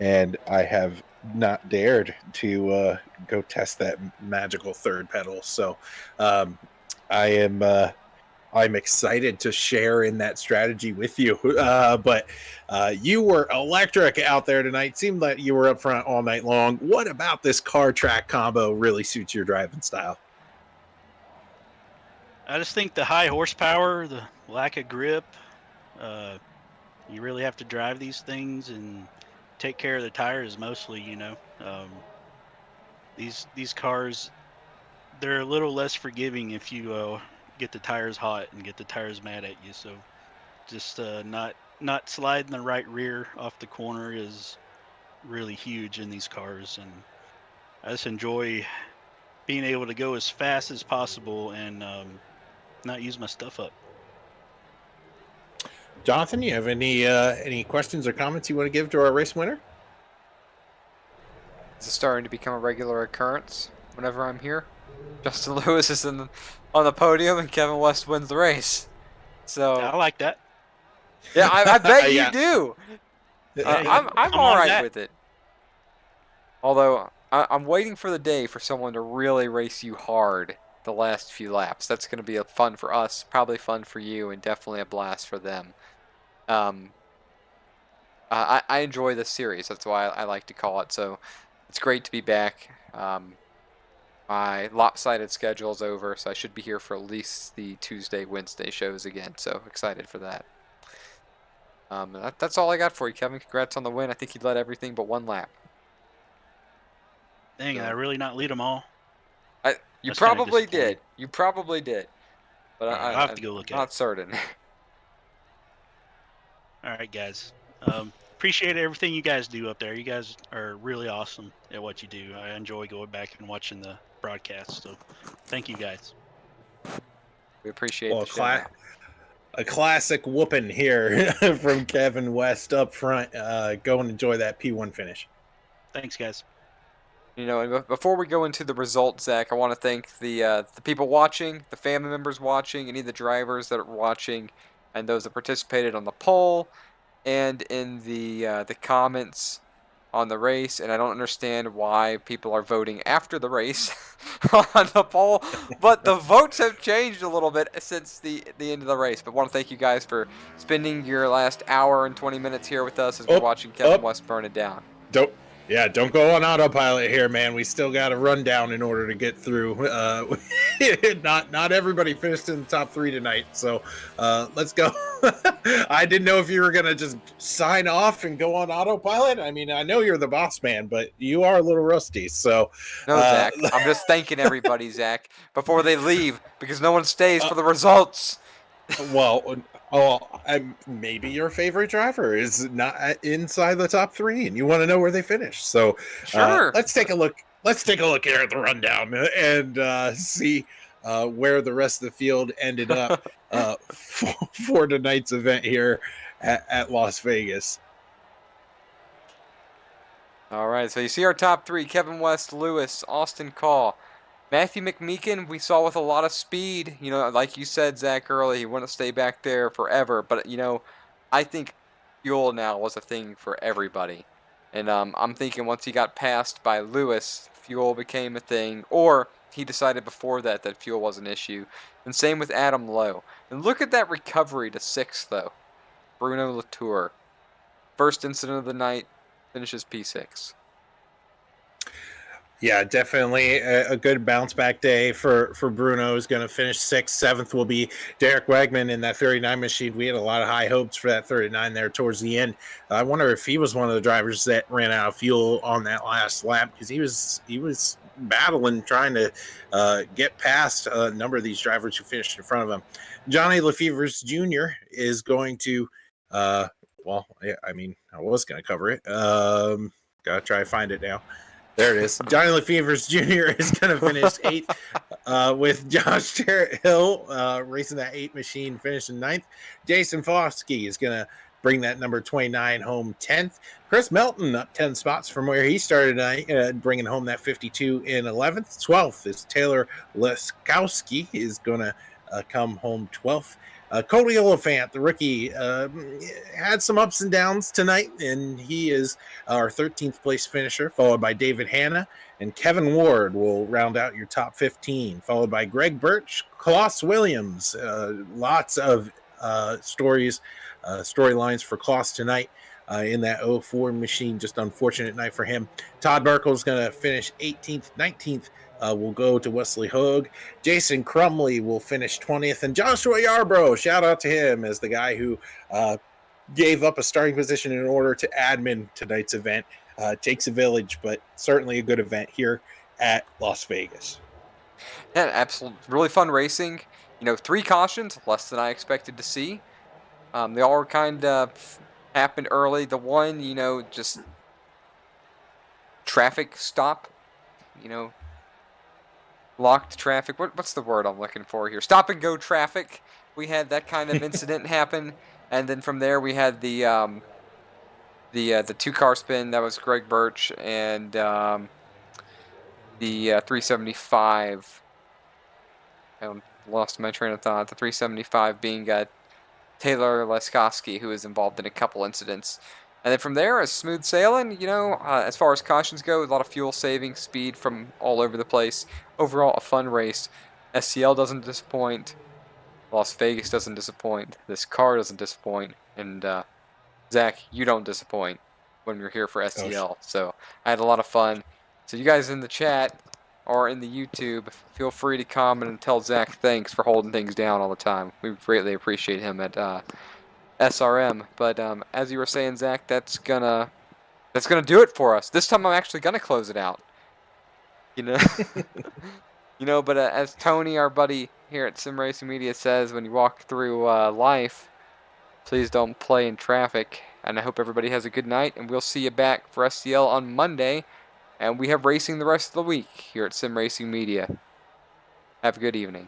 [SPEAKER 3] and I have not dared to go test that magical 3rd pedal. So I'm excited to share in that strategy with you. But you were electric out there tonight. Seemed like you were up front all night long. What about this car track combo really suits your driving style?
[SPEAKER 6] I just think the high horsepower, the lack of grip, you really have to drive these things and take care of the tires mostly, These cars, they're a little less forgiving if you get the tires hot and get the tires mad at you. So just not sliding the right rear off the corner is really huge in these cars. And I just enjoy being able to go as fast as possible and not use my stuff up.
[SPEAKER 3] Jonathan, you have any questions or comments you want to give to our race winner?
[SPEAKER 2] It's starting to become a regular occurrence whenever I'm here. Justin Lewis is on the podium and Kevin West wins the race. So
[SPEAKER 6] I like that.
[SPEAKER 2] Yeah, I bet
[SPEAKER 3] Yeah.
[SPEAKER 2] you do.
[SPEAKER 6] Yeah,
[SPEAKER 2] I'm
[SPEAKER 6] come
[SPEAKER 2] all
[SPEAKER 6] on
[SPEAKER 2] right
[SPEAKER 6] back.
[SPEAKER 2] with it. Although I'm waiting for the day for someone to really race you hard the last few laps. That's going to be a fun for us, probably fun for you, and definitely a blast for them. Um, I enjoy this series. That's why I like to call it. So it's great to be back. My lopsided schedule is over, so I should be here for at least the Tuesday, Wednesday shows again. So excited for that. That's all I got for you, Kevin. Congrats on the win. I think you led everything but one lap.
[SPEAKER 6] Dang,
[SPEAKER 2] So,
[SPEAKER 6] I really not lead them all.
[SPEAKER 2] you
[SPEAKER 6] That's kind of
[SPEAKER 2] probably
[SPEAKER 6] disappointing.
[SPEAKER 2] did. You probably did. But
[SPEAKER 6] All right, I'll have to
[SPEAKER 2] I'm
[SPEAKER 6] go look at
[SPEAKER 2] not
[SPEAKER 6] it.
[SPEAKER 2] certain.
[SPEAKER 6] All right, guys. Appreciate everything you guys do up there. You guys are really awesome at what you do. I enjoy going back and watching the broadcast. So, thank you guys.
[SPEAKER 2] We appreciate
[SPEAKER 3] Well,
[SPEAKER 2] the shout out.
[SPEAKER 3] a classic whooping here from Kevin West up front. Go and enjoy that P1 finish.
[SPEAKER 6] Thanks, guys.
[SPEAKER 2] You know, and before we go into the results, Zach, I want to thank the people watching, the family members watching, any of the drivers that are watching, and those that participated on the poll and in the comments on the race. And I don't understand why people are voting after the race on the poll, but the votes have changed a little bit since the end of the race. But I want to thank you guys for spending your last hour and 20 minutes here with us as we're watching Kevin West burn it down.
[SPEAKER 3] Don't go on autopilot here, man. We still got a rundown in order to get through. Not everybody finished in the top 3 tonight, so let's go. I didn't know if you were gonna just sign off and go on autopilot. I mean, I know you're the boss man, but you are a little rusty. So
[SPEAKER 2] No, Zach, I'm just thanking everybody, Zach, before they leave because no one stays for the results.
[SPEAKER 3] well, maybe your favorite driver is not inside the top 3, and you want to know where they finished. So,
[SPEAKER 2] Sure.
[SPEAKER 3] let's take a look. Let's take a look here at the rundown and see where the rest of the field ended up for tonight's event here at Las Vegas.
[SPEAKER 2] All right, so you see our top 3: Kevin West, Lewis, Austin Call. Matthew McMeekin, we saw with a lot of speed. You know, like you said, Zach, early, he wouldn't stay back there forever. But, you know, I think fuel now was a thing for everybody. And I'm thinking once he got passed by Lewis, fuel became a thing. Or he decided before that fuel was an issue. And same with Adam Lowe. And look at that recovery to 6th, though. Bruno Latour. First incident of the night, finishes P6.
[SPEAKER 3] Yeah, definitely a good bounce back day for Bruno. Is going to finish 6th. 7th will be Derek Wegman in that 39 machine. We had a lot of high hopes for that 39 there towards the end. I wonder if he was one of the drivers that ran out of fuel on that last lap, because he was battling, trying to get past a number of these drivers who finished in front of him. Johnny Lefevers Jr. is going to, I was going to cover it. Gotta try to find it now. There it is. Johnny Lefevers Jr. is going to finish 8th with Josh Hill racing that 8 machine, finishing 9th. Jason Foskey is going to bring that number 29 home 10th. Chris Melton up 10 spots from where he started tonight, bringing home that 52 in 11th. 12th is Taylor Leskowski is going to come home 12th. Cody Oliphant, the rookie, had some ups and downs tonight, and he is our 13th place finisher, followed by David Hanna, and Kevin Ward will round out your top 15, followed by Greg Birch, Klaus Williams. Lots of storylines for Klaus tonight in that 04 machine. Just unfortunate night for him. Todd Merkel is going to finish 18th, 19th. Will go to Wesley Hogue. Jason Crumley will finish 20th. And Joshua Yarbrough, shout out to him as the guy who gave up a starting position in order to admin tonight's event. Takes a village, but certainly a good event here at Las Vegas.
[SPEAKER 2] Yeah, absolutely. Really fun racing. You know, 3 cautions, less than I expected to see. They all kind of happened early. The one, you know, just traffic stop, you know, locked traffic. What's the word I'm looking for here? Stop and go traffic. We had that kind of incident happen, and then from there we had the 2-car spin. That was Greg Birch and the 375. I lost my train of thought. The 375 being Taylor Leskoski, who is involved in a couple incidents. And then from there, it's smooth sailing. As far as cautions go, a lot of fuel saving, speed from all over the place. Overall, a fun race. SCL doesn't disappoint. Las Vegas doesn't disappoint. This car doesn't disappoint. And Zach, you don't disappoint when you're here for SCL. So I had a lot of fun. So you guys in the chat or in the YouTube, feel free to comment and tell Zach thanks for holding things down all the time. We greatly appreciate him at SRM. But as you were saying, Zach, that's gonna do it for us. This time I'm actually gonna close it out. But as Tony, our buddy here at Sim Racing Media, says, when you walk through life, please don't play in traffic. And I hope everybody has a good night, and we'll see you back for SCL on Monday. And we have racing the rest of the week here at Sim Racing Media. Have a good evening.